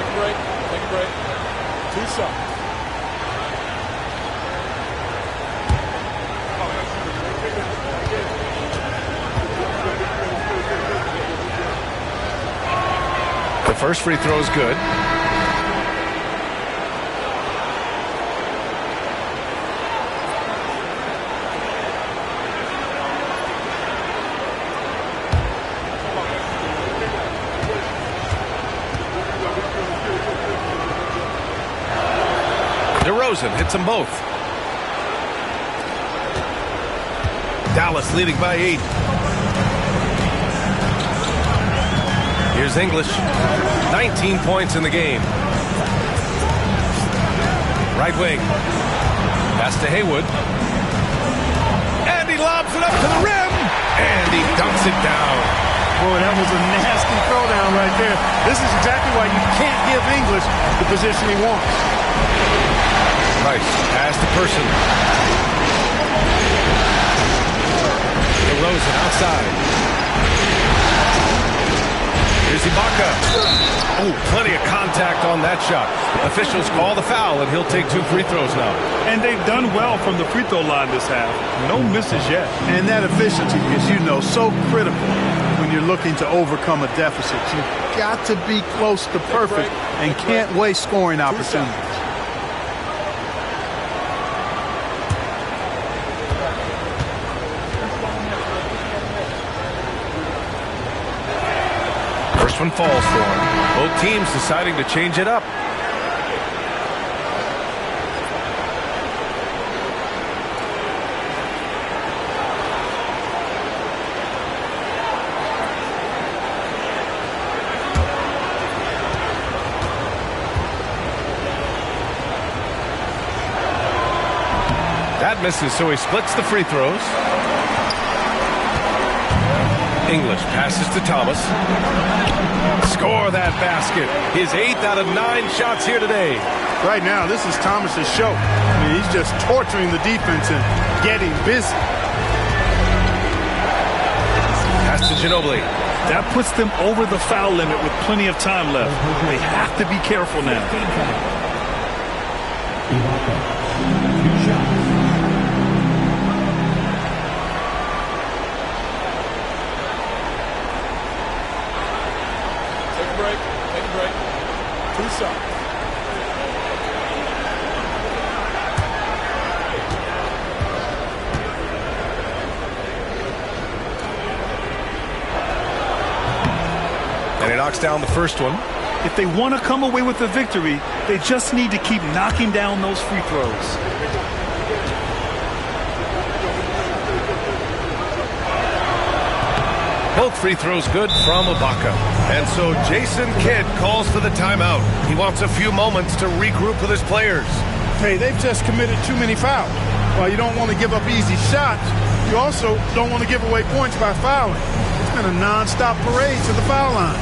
a break. Take a break. 2 shots. The first free throw is good. DeRozan hits them both. Dallas leading by 8. Here's English. 19 points in the game. Right wing. Pass to Haywood. And he lobs it up to the rim. And he dunks it down. Boy, that was a nasty throwdown right there. This is exactly why you can't give English the position he wants. Price. Pass to Person. DeRozan outside. Here's Ibaka. Oh, plenty of contact on that shot. Officials call the foul, and he'll take 2 free throws now. And they've done well from the free throw line this half. No misses yet. And that efficiency is, you know, so critical when you're looking to overcome a deficit. You've got to be close to perfect and can't waste scoring opportunities. First one falls for him. Both teams deciding to change it up. That misses, so he splits the free throws. English passes to Thomas. Score that basket. His 8th out of 9 shots here today. Right now, this is Thomas's show. I mean, he's just torturing the defense and getting busy. Pass to Ginobili. That puts them over the foul limit with plenty of time left. They have to be careful now. And he knocks down the first one. If they want to come away with the victory, they just need to keep knocking down those free throws. Both free throws good from Ibaka. And so Jason Kidd calls for the timeout. He wants a few moments to regroup with his players. Hey, they've just committed too many fouls. While you don't want to give up easy shots, you also don't want to give away points by fouling. It's been a non-stop parade to the foul line.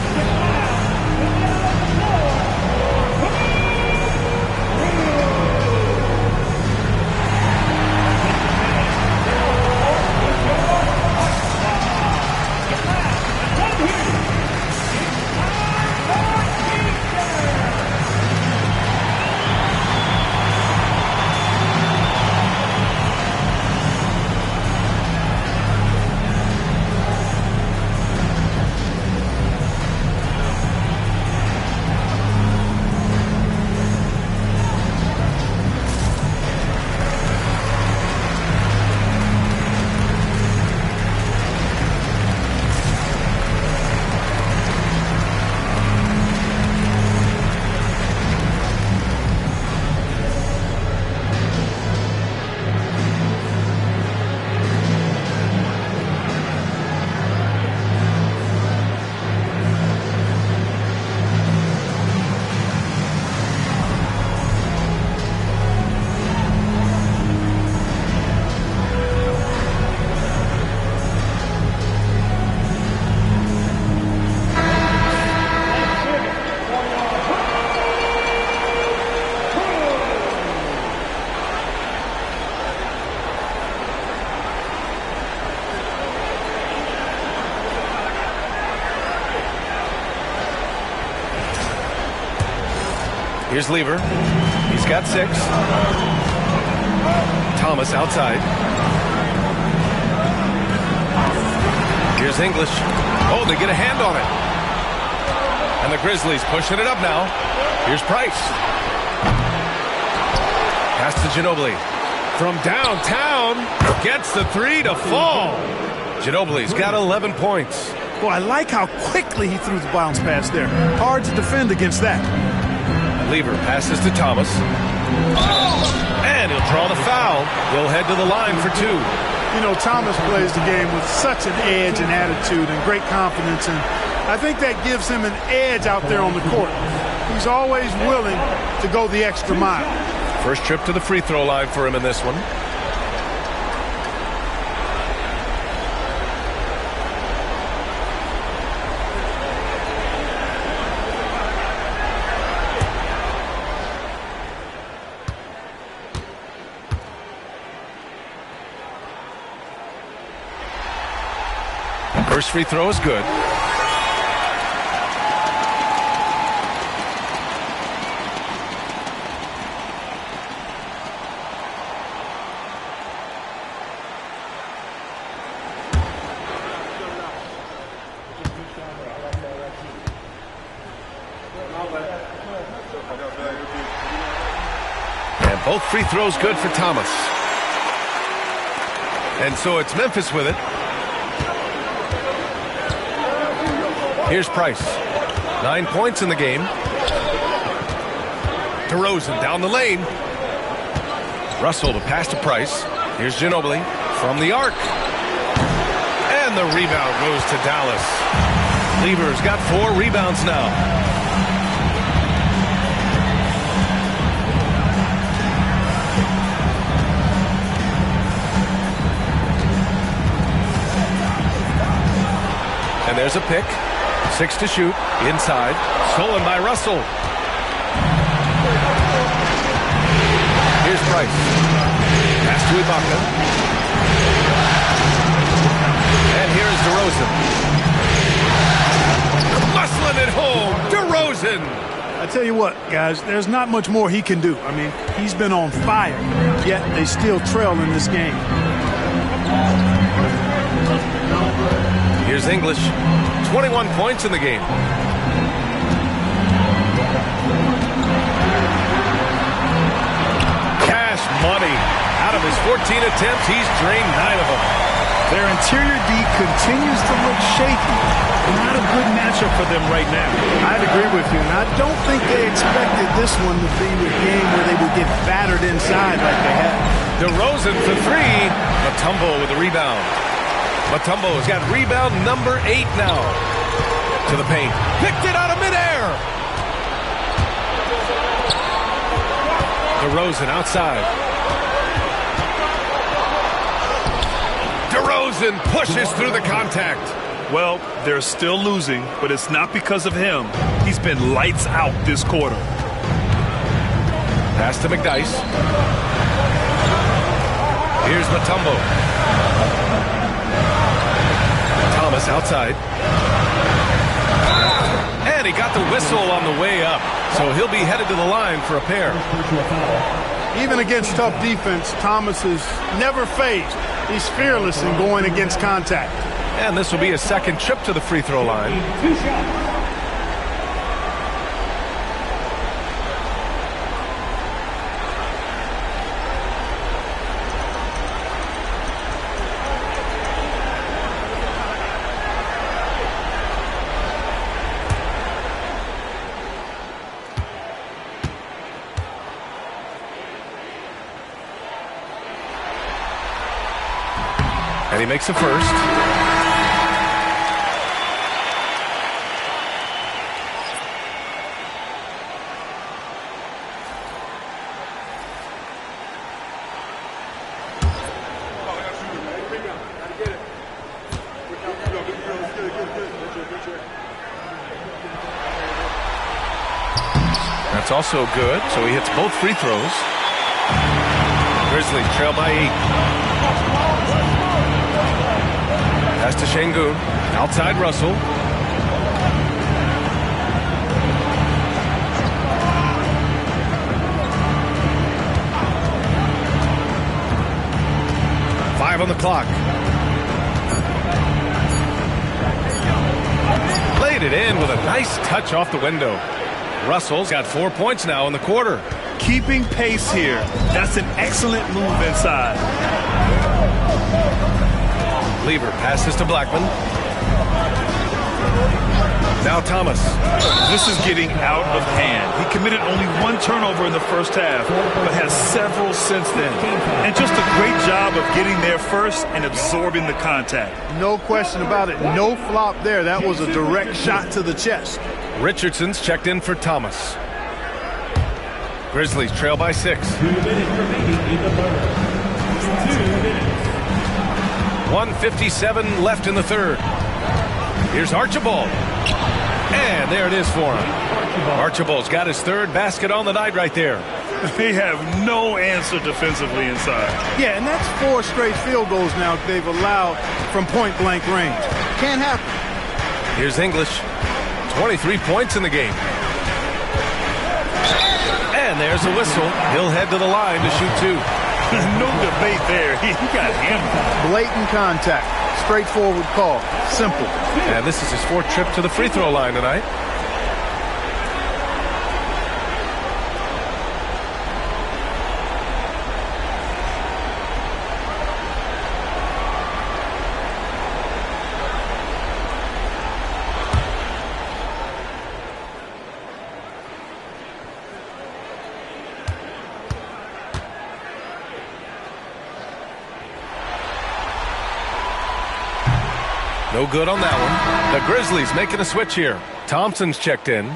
Here's Lever. He's got 6. Thomas outside. Here's English. Oh, they get a hand on it. And the Grizzlies pushing it up now. Here's Price. Pass to Ginobili. From downtown. Gets the 3 to fall. Ginobili's got 11 points. Boy, I like how quickly he threw the bounce pass there. Hard to defend against that. Lever passes to Thomas. And he'll draw the foul. He'll head to the line for 2. You know, Thomas plays the game with such an edge and attitude and great confidence, and I think that gives him an edge out there on the court. He's always willing to go the extra mile. First trip to the free throw line for him in this one. First free throw is good. And both free throws good for Thomas. And so it's Memphis with it. Here's Price. 9 points in the game. DeRozan down the lane. Russell to pass to Price. Here's Ginobili from the arc. And the rebound goes to Dallas. Lever's got 4 rebounds now. And there's a pick. 6 to shoot. Inside. Stolen by Russell. Here's Price. Pass to Ibaka. And here's DeRozan. Muscling it home. DeRozan. I tell you what, guys, there's not much more he can do. I mean, he's been on fire, yet they still trail in this game. Here's English. 21 points in the game. Cash money. Out of his 14 attempts, he's drained 9 of them. Their interior D continues to look shaky. Not a good matchup for them right now. I'd agree with you, and I don't think they expected this one to be a game where they would get battered inside like they had. DeRozan for three. Mutombo with a rebound. Mutombo's got rebound number 8 now. To the paint. Picked it out of midair. DeRozan outside. DeRozan pushes through the contact. Well, they're still losing, but it's not because of him. He's been lights out this quarter. Pass to McDyess. Here's Mutombo. Thomas outside. And he got the whistle on the way up. So he'll be headed to the line for a pair. Even against tough defense, Thomas is never phased. He's fearless in going against contact. And this will be his second trip to the free throw line. And he makes the first. That's also good, so he hits both free throws. Grizzlies trail by 8. Pass to Şengün. Outside Russell. Five on the clock. Laid it in with a nice touch off the window. Russell's got 4 points now in the quarter. Keeping pace here. That's an excellent move inside. Lever passes to Blackman. Now Thomas. This is getting out of hand. He committed only 1 turnover in the first half, but has several since then. And just a great job of getting there first and absorbing the contact. No question about it. No flop there. That was a direct shot to the chest. Richardson's checked in for Thomas. Grizzlies trail by 6. 2 minutes remaining in the third. 2 minutes. 1:57 left in the third. Here's Archibald. And there it is for him. Archibald's got his 3rd basket on the night right there. They have no answer defensively inside. Yeah, and that's 4 straight field goals now they've allowed from point-blank range. Can't happen. Here's English. 23 points in the game. And there's a whistle. He'll head to the line to shoot 2. No debate there. He got hammered. Blatant contact. Straightforward call. Simple. And this is his 4th trip to the free throw line tonight. No good on that one. The Grizzlies making a switch here. Thompson's checked in.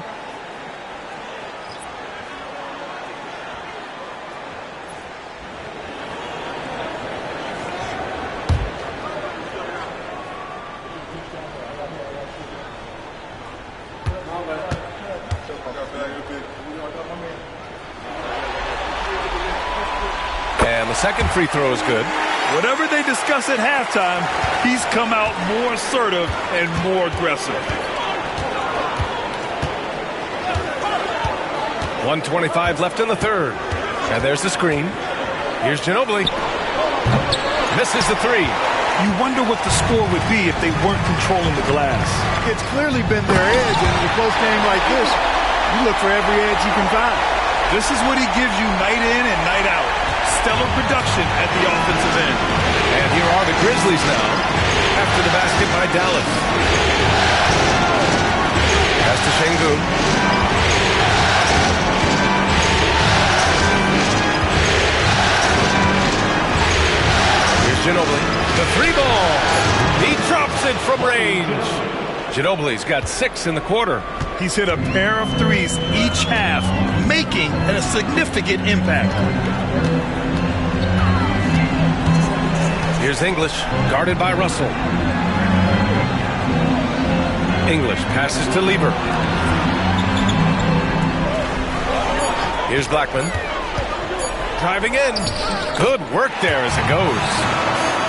And the second free throw is good. Whatever they discuss at halftime, he's come out more assertive and more aggressive. 1:25 left in the third. And there's the screen. Here's Ginobili. Misses the 3. You wonder what the score would be if they weren't controlling the glass. It's clearly been their edge, and in a close game like this, you look for every edge you can find. This is what he gives you night in and night out. Stellar production at the offensive end. And here are the Grizzlies now after the basket by Dallas. Pass to Şengün. Here's Ginobili. The three ball. He drops it from range. Ginobili's got 6 in the quarter. He's hit a pair of threes each half, making a significant impact. Here's English, guarded by Russell. English passes to Lieber. Here's Blackman. Driving in. Good work there as it goes.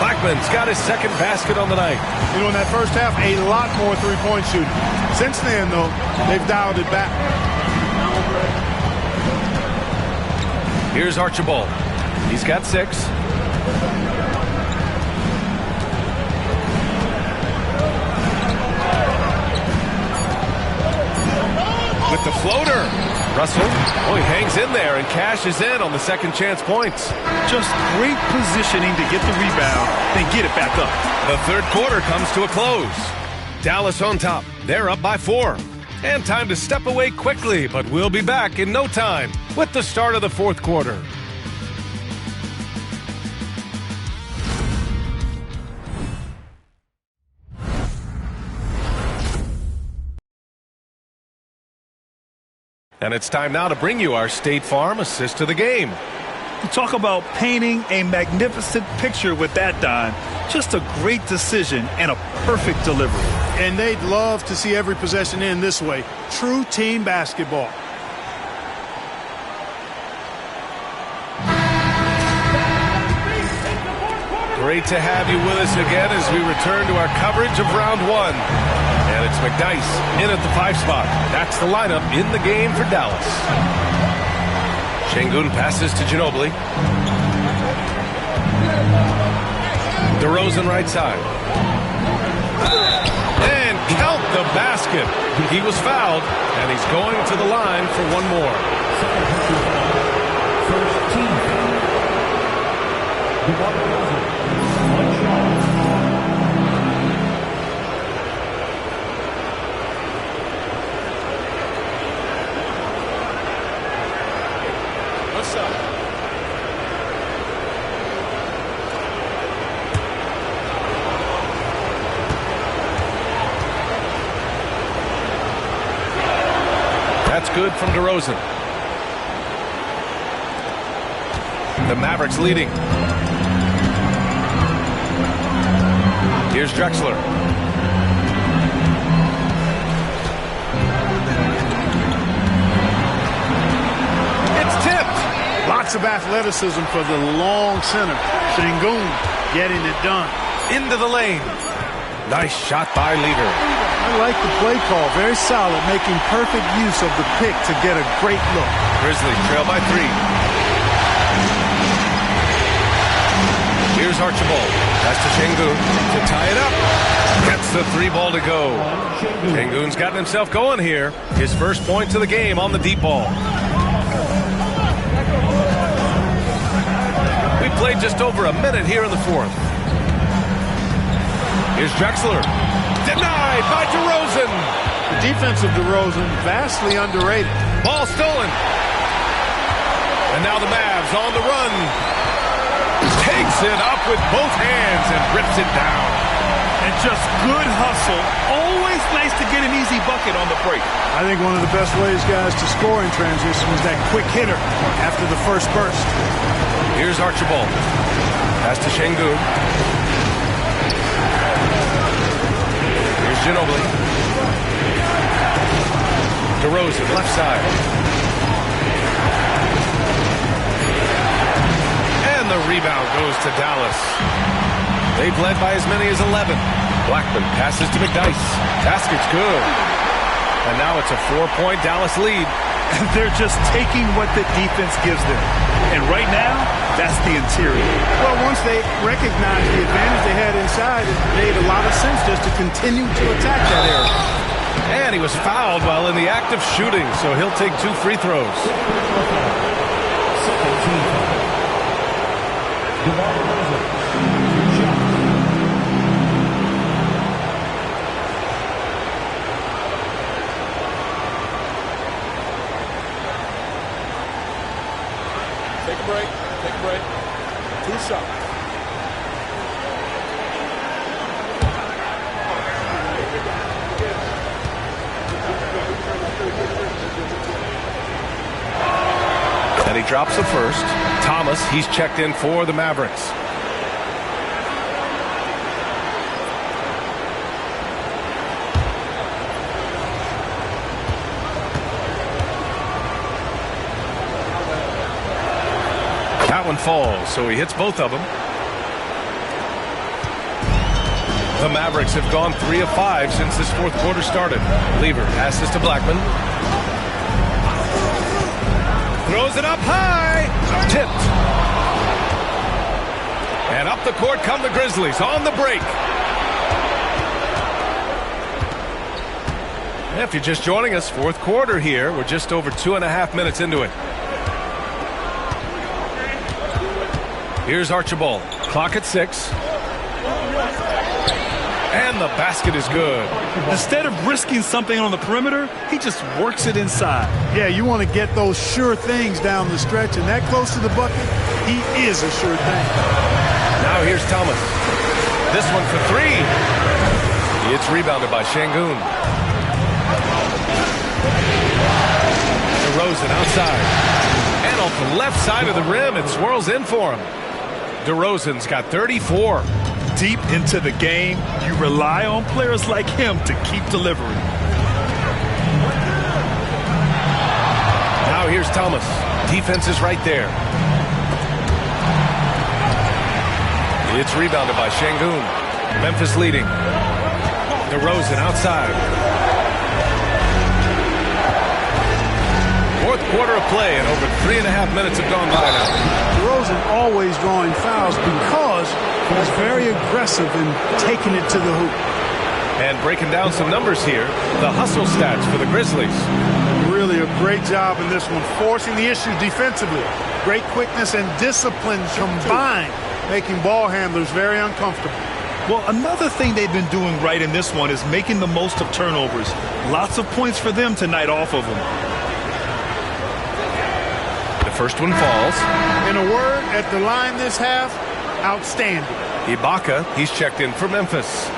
Blackman's got his second basket on the night. You know, in that first half, a lot more three-point shooting. Since then, though, they've dialed it back. Here's Archibald. He's got 6. With the floater. Russell, he hangs in there and cashes in on the second chance points. Just great positioning to get the rebound, then get it back up. The third quarter comes to a close. Dallas on top. They're up by 4. And time to step away quickly, but we'll be back in no time with the start of the fourth quarter. And it's time now to bring you our State Farm assist to the game. You talk about painting a magnificent picture with that, Don. Just a great decision and a perfect delivery. And they'd love to see every possession end this way. True team basketball. Great to have you with us again as we return to our coverage of round 1. And it's McDyess in at the 5 spot. That's the lineup in the game for Dallas. Şengün passes to Ginobili. DeRozan right side. And count the basket. He was fouled, and he's going to the line for one more. First team foul. One shot. That's good from DeRozan. The Mavericks leading. Here's Drexler. It's tipped. Lots of athleticism for the long center. Şengün getting it done. Into the lane. Nice shot by Lieber. I like the play call. Very solid, making perfect use of the pick to get a great look. Grizzlies trail by 3. Here's Archibald. That's to Şengün to tie it up. Gets the 3 ball to go. Şengün's gotten himself going here. His first points of the game on the deep ball. We played just over a minute here in the fourth. Here's Drexler. Denied by DeRozan. The defense of DeRozan, vastly underrated. Ball stolen. And now the Mavs on the run. Takes it up with both hands and rips it down. And just good hustle. Always nice to get an easy bucket on the break. I think one of the best ways, guys, to score in transition is that quick hitter after the first burst. Here's Archibald. Pass to Şengün. Here's Ginobili. DeRozan, left side. And the rebound goes to Dallas. They've led by as many as 11. Blackman passes to McDyess. Basket's good. And now it's a 4-point Dallas lead. And they're just taking what the defense gives them. And right now, that's the interior. Well, once they recognized the advantage they had inside, it made a lot of sense just to continue to attack that area. And he was fouled while in the act of shooting, so he'll take 2 free throws. Second team foul. Take a break. Take a break. 2 shots. And he drops the first. Thomas, he's checked in for the Mavericks. That one falls, so he hits both of them. The Mavericks have gone 3 of 5 since this fourth quarter started. Lever passes to Blackman. Throws it up high. Tipped. And up the court come the Grizzlies on the break. If you're just joining us, fourth quarter here. We're just over 2.5 minutes into it. Here's Archibald. Clock at 6. And the basket is good. Instead of risking something on the perimeter, he just works it inside. Yeah, you want to get those sure things down the stretch, and that close to the bucket, he is a sure thing. Now here's Thomas. This one for 3. It's rebounded by Şengün. DeRozan outside. And off the left side of the rim, it swirls in for him. DeRozan's got 34. Deep into the game, you rely on players like him to keep delivering. Now here's Thomas. Defense is right there. It's rebounded by Şengün. Memphis leading. DeRozan outside. Fourth quarter of play, and over 3.5 minutes have gone by now. DeRozan always drawing fouls because he's very aggressive in taking it to the hoop. And breaking down some numbers here, the hustle stats for the Grizzlies. Really a great job in this one, forcing the issue defensively. Great quickness and discipline combined, making ball handlers very uncomfortable. Well, another thing they've been doing right in this one is making the most of turnovers. Lots of points for them tonight off of them. The first one falls. In a word, at the line this half, outstanding. Ibaka, he's checked in for Memphis.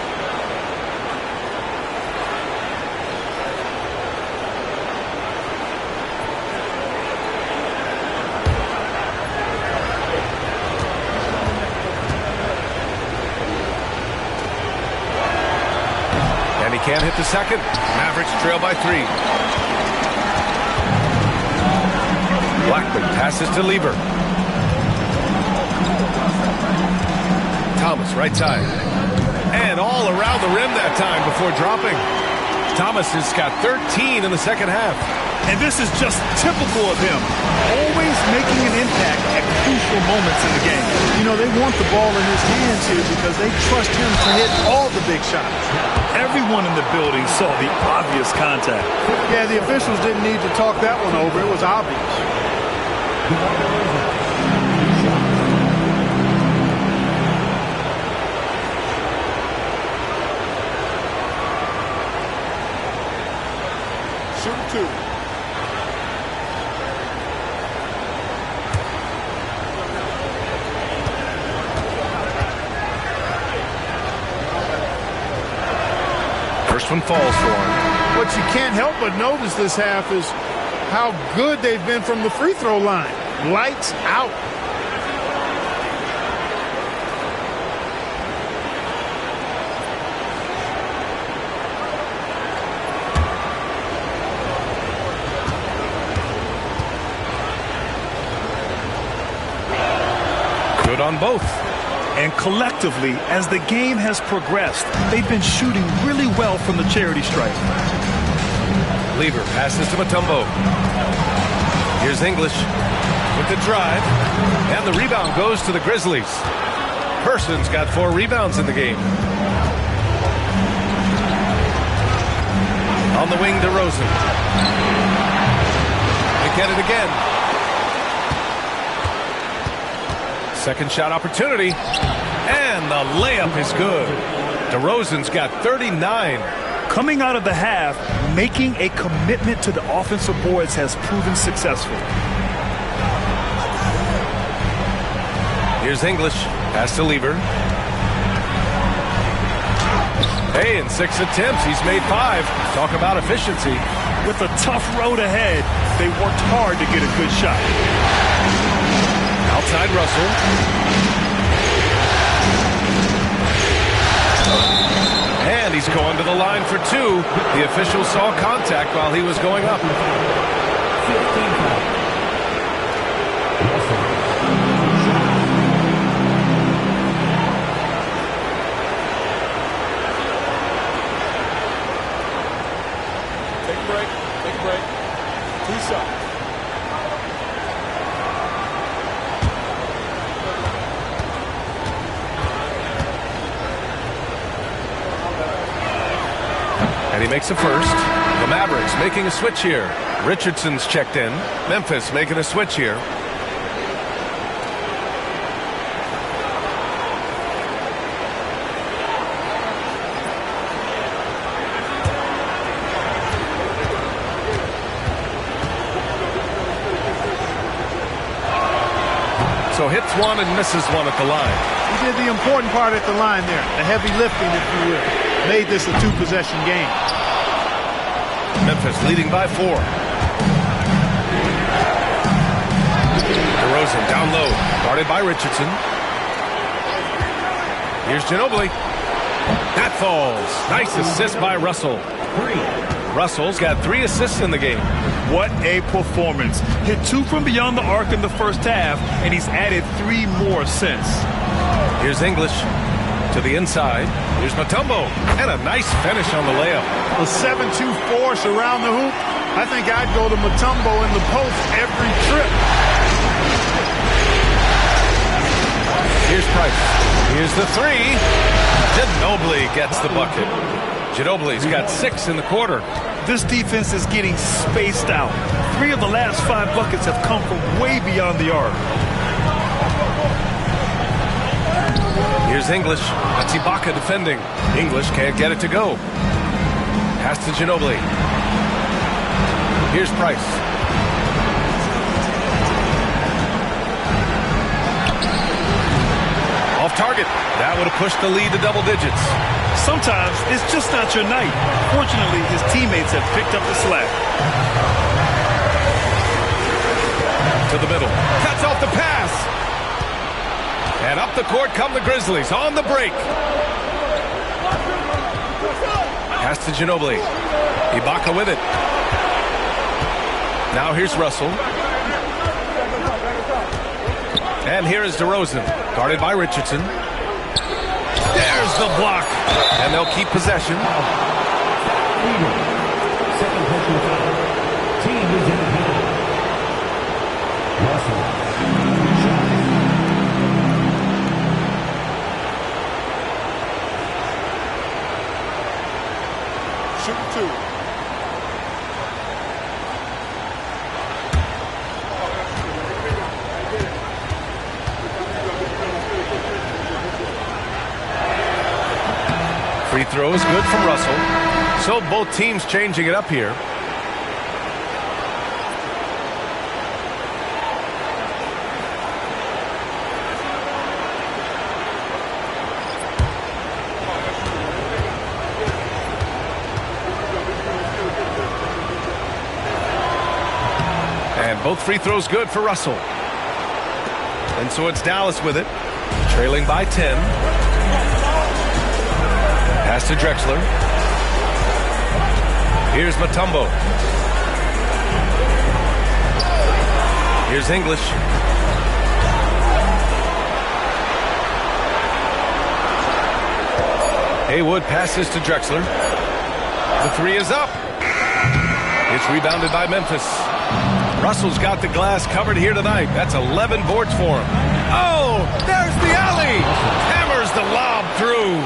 And he can't hit the second. Mavericks trail by 3. Blackman passes to Lever. Thomas, right side. And all around the rim that time before dropping. Thomas has got 13 in the second half. And this is just typical of him. Always making an impact at crucial moments in the game. You know, they want the ball in his hands here because they trust him to hit all the big shots. Everyone in the building saw the obvious contact. Yeah, the officials didn't need to talk that one over. It was obvious. Shoot 2. First one falls for him. What you can't help but notice this half is how good they've been from the free throw line. Lights out. Good on both. And collectively, as the game has progressed, they've been shooting really well from the charity stripe. Lever passes to Mutombo. Here's English with the drive. And the rebound goes to the Grizzlies. Person's got 4 rebounds in the game. On the wing, DeRozan. They get it again. Second shot opportunity. And the layup is good. DeRozan's got 39. Coming out of the half, making a commitment to the offensive boards has proven successful. Here's English. Pass to Lever. Hey, in 6 attempts, he's made 5. Talk about efficiency. With a tough road ahead, they worked hard to get a good shot. Outside Russell. And he's going to the line for 2. The official saw contact while he was going up. 15 foul. Take a break. Take a break. 2 shots. And he makes a first. The Mavericks making a switch here. Richardson's checked in. Memphis making a switch here. So hits one and misses one at the line. He did the important part at the line there, the heavy lifting, if you will. Made this a 2-possession game. Memphis leading by 4. DeRozan down low, guarded by Richardson. Here's Ginobili. That falls. Nice assist by Russell. Russell's got 3 assists in the game. What a performance. Hit 2 from beyond the arc in the first half, and he's added 3 more since. Here's English to the inside. Here's Mutombo. And a nice finish on the layup. A 7-2 force around the hoop. I think I'd go to Mutombo in the post every trip. Here's Price. Here's the 3. Ginobili gets the bucket. Ginobili's got 6 in the quarter. This defense is getting spaced out. 3 of the last 5 buckets have come from way beyond the arc. Here's English. That's Ibaka defending. English can't get it to go. Pass to Ginobili. Here's Price. Off target. That would have pushed the lead to double digits. Sometimes it's just not your night. Fortunately, his teammates have picked up the slack. To the middle. Cuts off the pass. And up the court come the Grizzlies on the break. Pass to Ginobili. Ibaka with it. Now here's Russell. And here is DeRozan, guarded by Richardson. There's the block. And they'll keep possession. Second personal foul. Team is in the penalty. Russell. Shoot 2. Free throw is good from Russell. So both teams changing it up here. And both free throws good for Russell. And so it's Dallas with it, trailing by 10. Pass to Drexler. Here's Mutombo. Here's English. Haywood passes to Drexler. The 3 is up. It's rebounded by Memphis. Russell's got the glass covered here tonight. That's 11 boards for him. Oh, there's the alley. Hammers the lob through.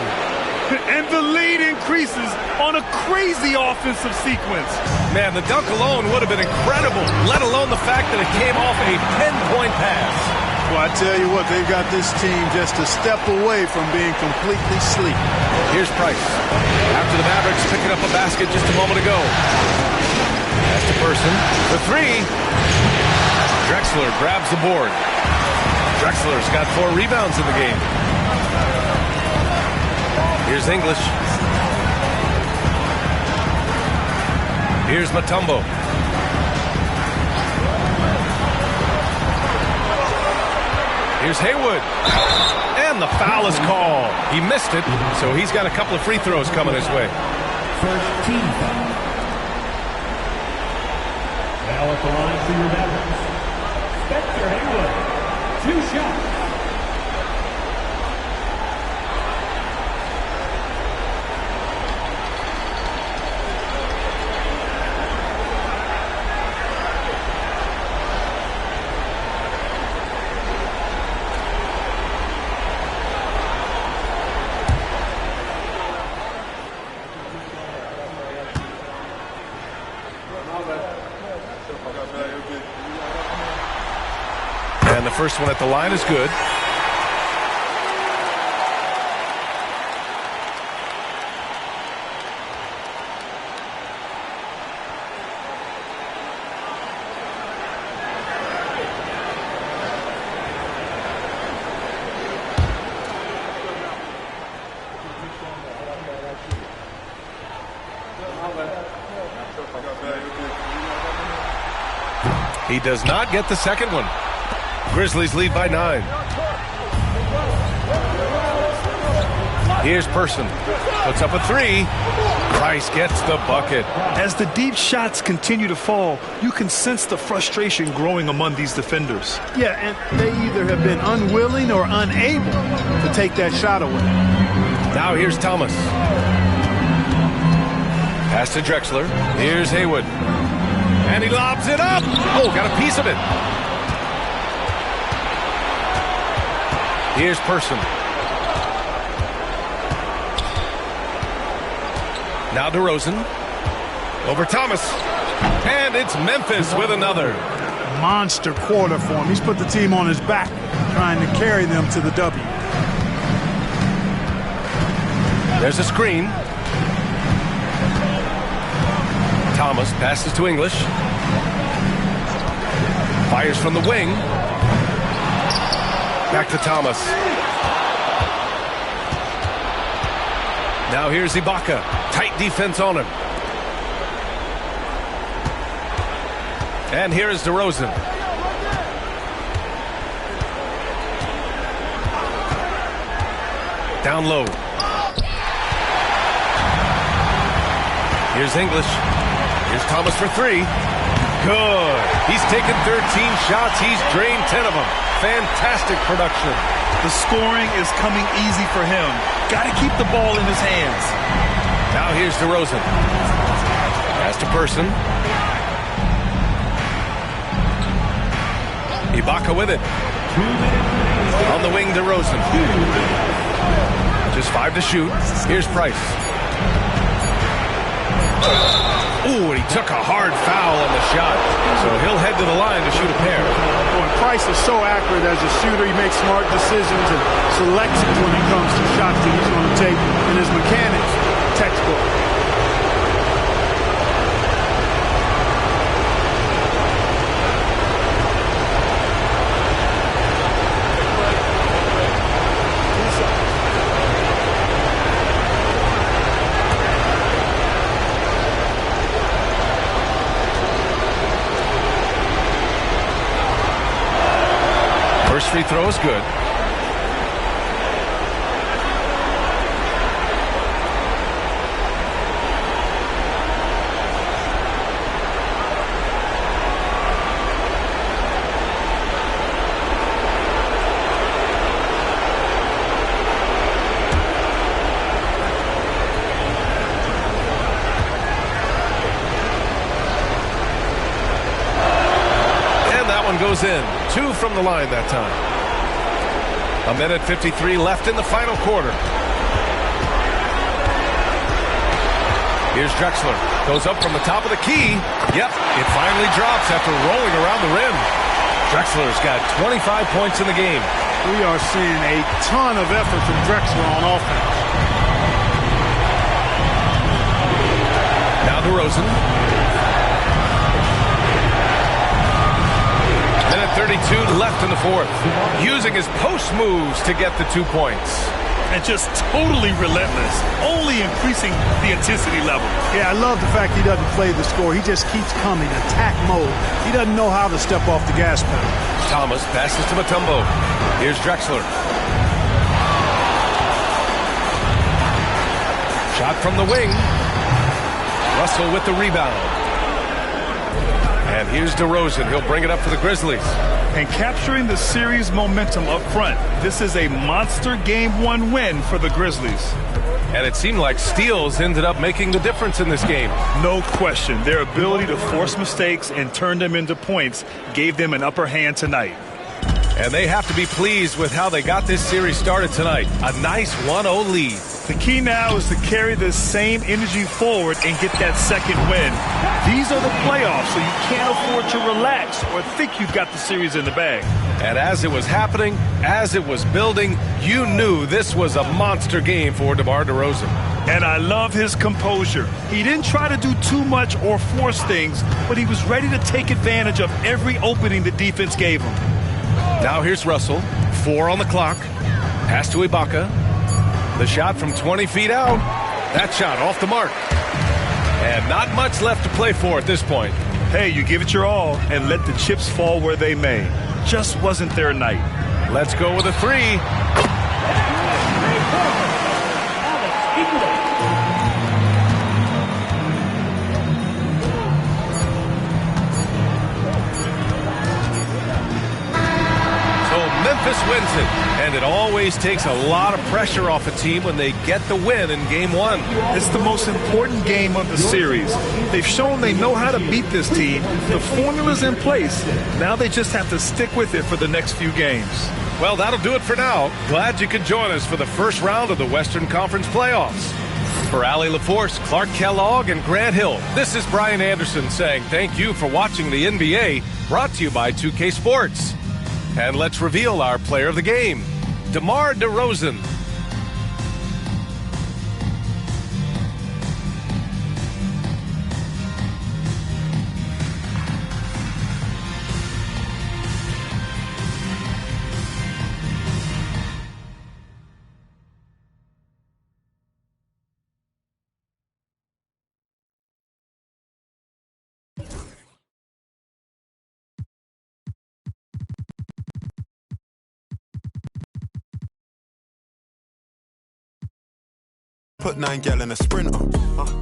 And the lead increases on a crazy offensive sequence. Man, the dunk alone would have been incredible, let alone the fact that it came off a 10-point pass. Well, I tell you what, they've got this team just a step away from being completely sleep. Here's Price. After the Mavericks picking up a basket just a moment ago. That's the person. The 3. Drexler grabs the board. Drexler's got 4 rebounds in the game. Here's English. Here's Mutombo. Here's Haywood. And the foul is called. He missed it, so he's got a couple of free throws coming his way. First team foul. Now at the line for your Mavericks, Spencer Haywood. 2 shots. And the first one at the line is good. He does not get the second one. Grizzlies lead by 9. Here's Person. Puts up a 3. Price gets the bucket. As the deep shots continue to fall, you can sense the frustration growing among these defenders. Yeah, and they either have been unwilling or unable to take that shot away. Now here's Thomas. Pass to Drexler. Here's Haywood. And he lobs it up. Oh, got a piece of it. Here's Person. Now DeRozan. Over Thomas. And it's Memphis with another. Monster quarter for him. He's put the team on his back, trying to carry them to the W. There's a screen. Thomas passes to English. Fires from the wing. Back to Thomas. Now here's Ibaka. Tight defense on him. And here is DeRozan. Down low. Here's English. Here's Thomas for 3. Good. He's taken 13 shots. He's drained 10 of them. Fantastic production. The scoring is coming easy for him. Got to keep the ball in his hands. Now here's DeRozan. Pass to Person. Ibaka with it. On the wing, DeRozan. Just 5 to shoot. Here's Price. Ooh, and he took a hard foul on the shot. So he'll head to the line to shoot a pair. Boy, Price is so accurate as a shooter. He makes smart decisions and selections when it comes to shots that he's going to take. And his mechanics, textbook. First free throw is good. And that one goes in. 2 from the line that time. 1:53 left in the final quarter. Here's Drexler. Goes up from the top of the key. Yep, it finally drops after rolling around the rim. Drexler's got 25 points in the game. We are seeing a ton of effort from Drexler on offense. Now DeRozan. 1:30 3:32 left in the fourth. Using his post moves to get the 2 points. And just totally relentless, only increasing the intensity level. Yeah, I love the fact he doesn't play the score. He just keeps coming, attack mode. He doesn't know how to step off the gas pedal. Thomas passes to Mutombo. Here's Drexler. Shot from the wing. Russell with the rebound. And here's DeRozan. He'll bring it up for the Grizzlies. And capturing the series momentum up front. This is a monster Game 1 win for the Grizzlies. And it seemed like steals ended up making the difference in this game. No question. Their ability to force mistakes and turn them into points gave them an upper hand tonight. And they have to be pleased with how they got this series started tonight. A nice 1-0 lead. The key now is to carry this same energy forward and get that second win. These are the playoffs, so you can't afford to relax or think you've got the series in the bag. And as it was happening, as it was building, you knew this was a monster game for DeMar DeRozan. And I love his composure. He didn't try to do too much or force things, but he was ready to take advantage of every opening the defense gave him. Now here's Russell. 4 on the clock. Pass to Ibaka. The shot from 20 feet out. That shot off the mark. And not much left to play for at this point. Hey, you give it your all and let the chips fall where they may. Just wasn't their night. Let's go with a 3. Memphis wins it, and it always takes a lot of pressure off a team when they get the win in Game 1. It's the most important game of the series. They've shown they know how to beat this team. The formula's in place. Now they just have to stick with it for the next few games. Well, that'll do it for now. Glad you could join us for the first round of the Western Conference playoffs. For Allie LaForce, Clark Kellogg, and Grant Hill, this is Brian Anderson saying thank you for watching the NBA, brought to you by 2K Sports. And let's reveal our player of the game, DeMar DeRozan. Put 9 gal in a Sprinter.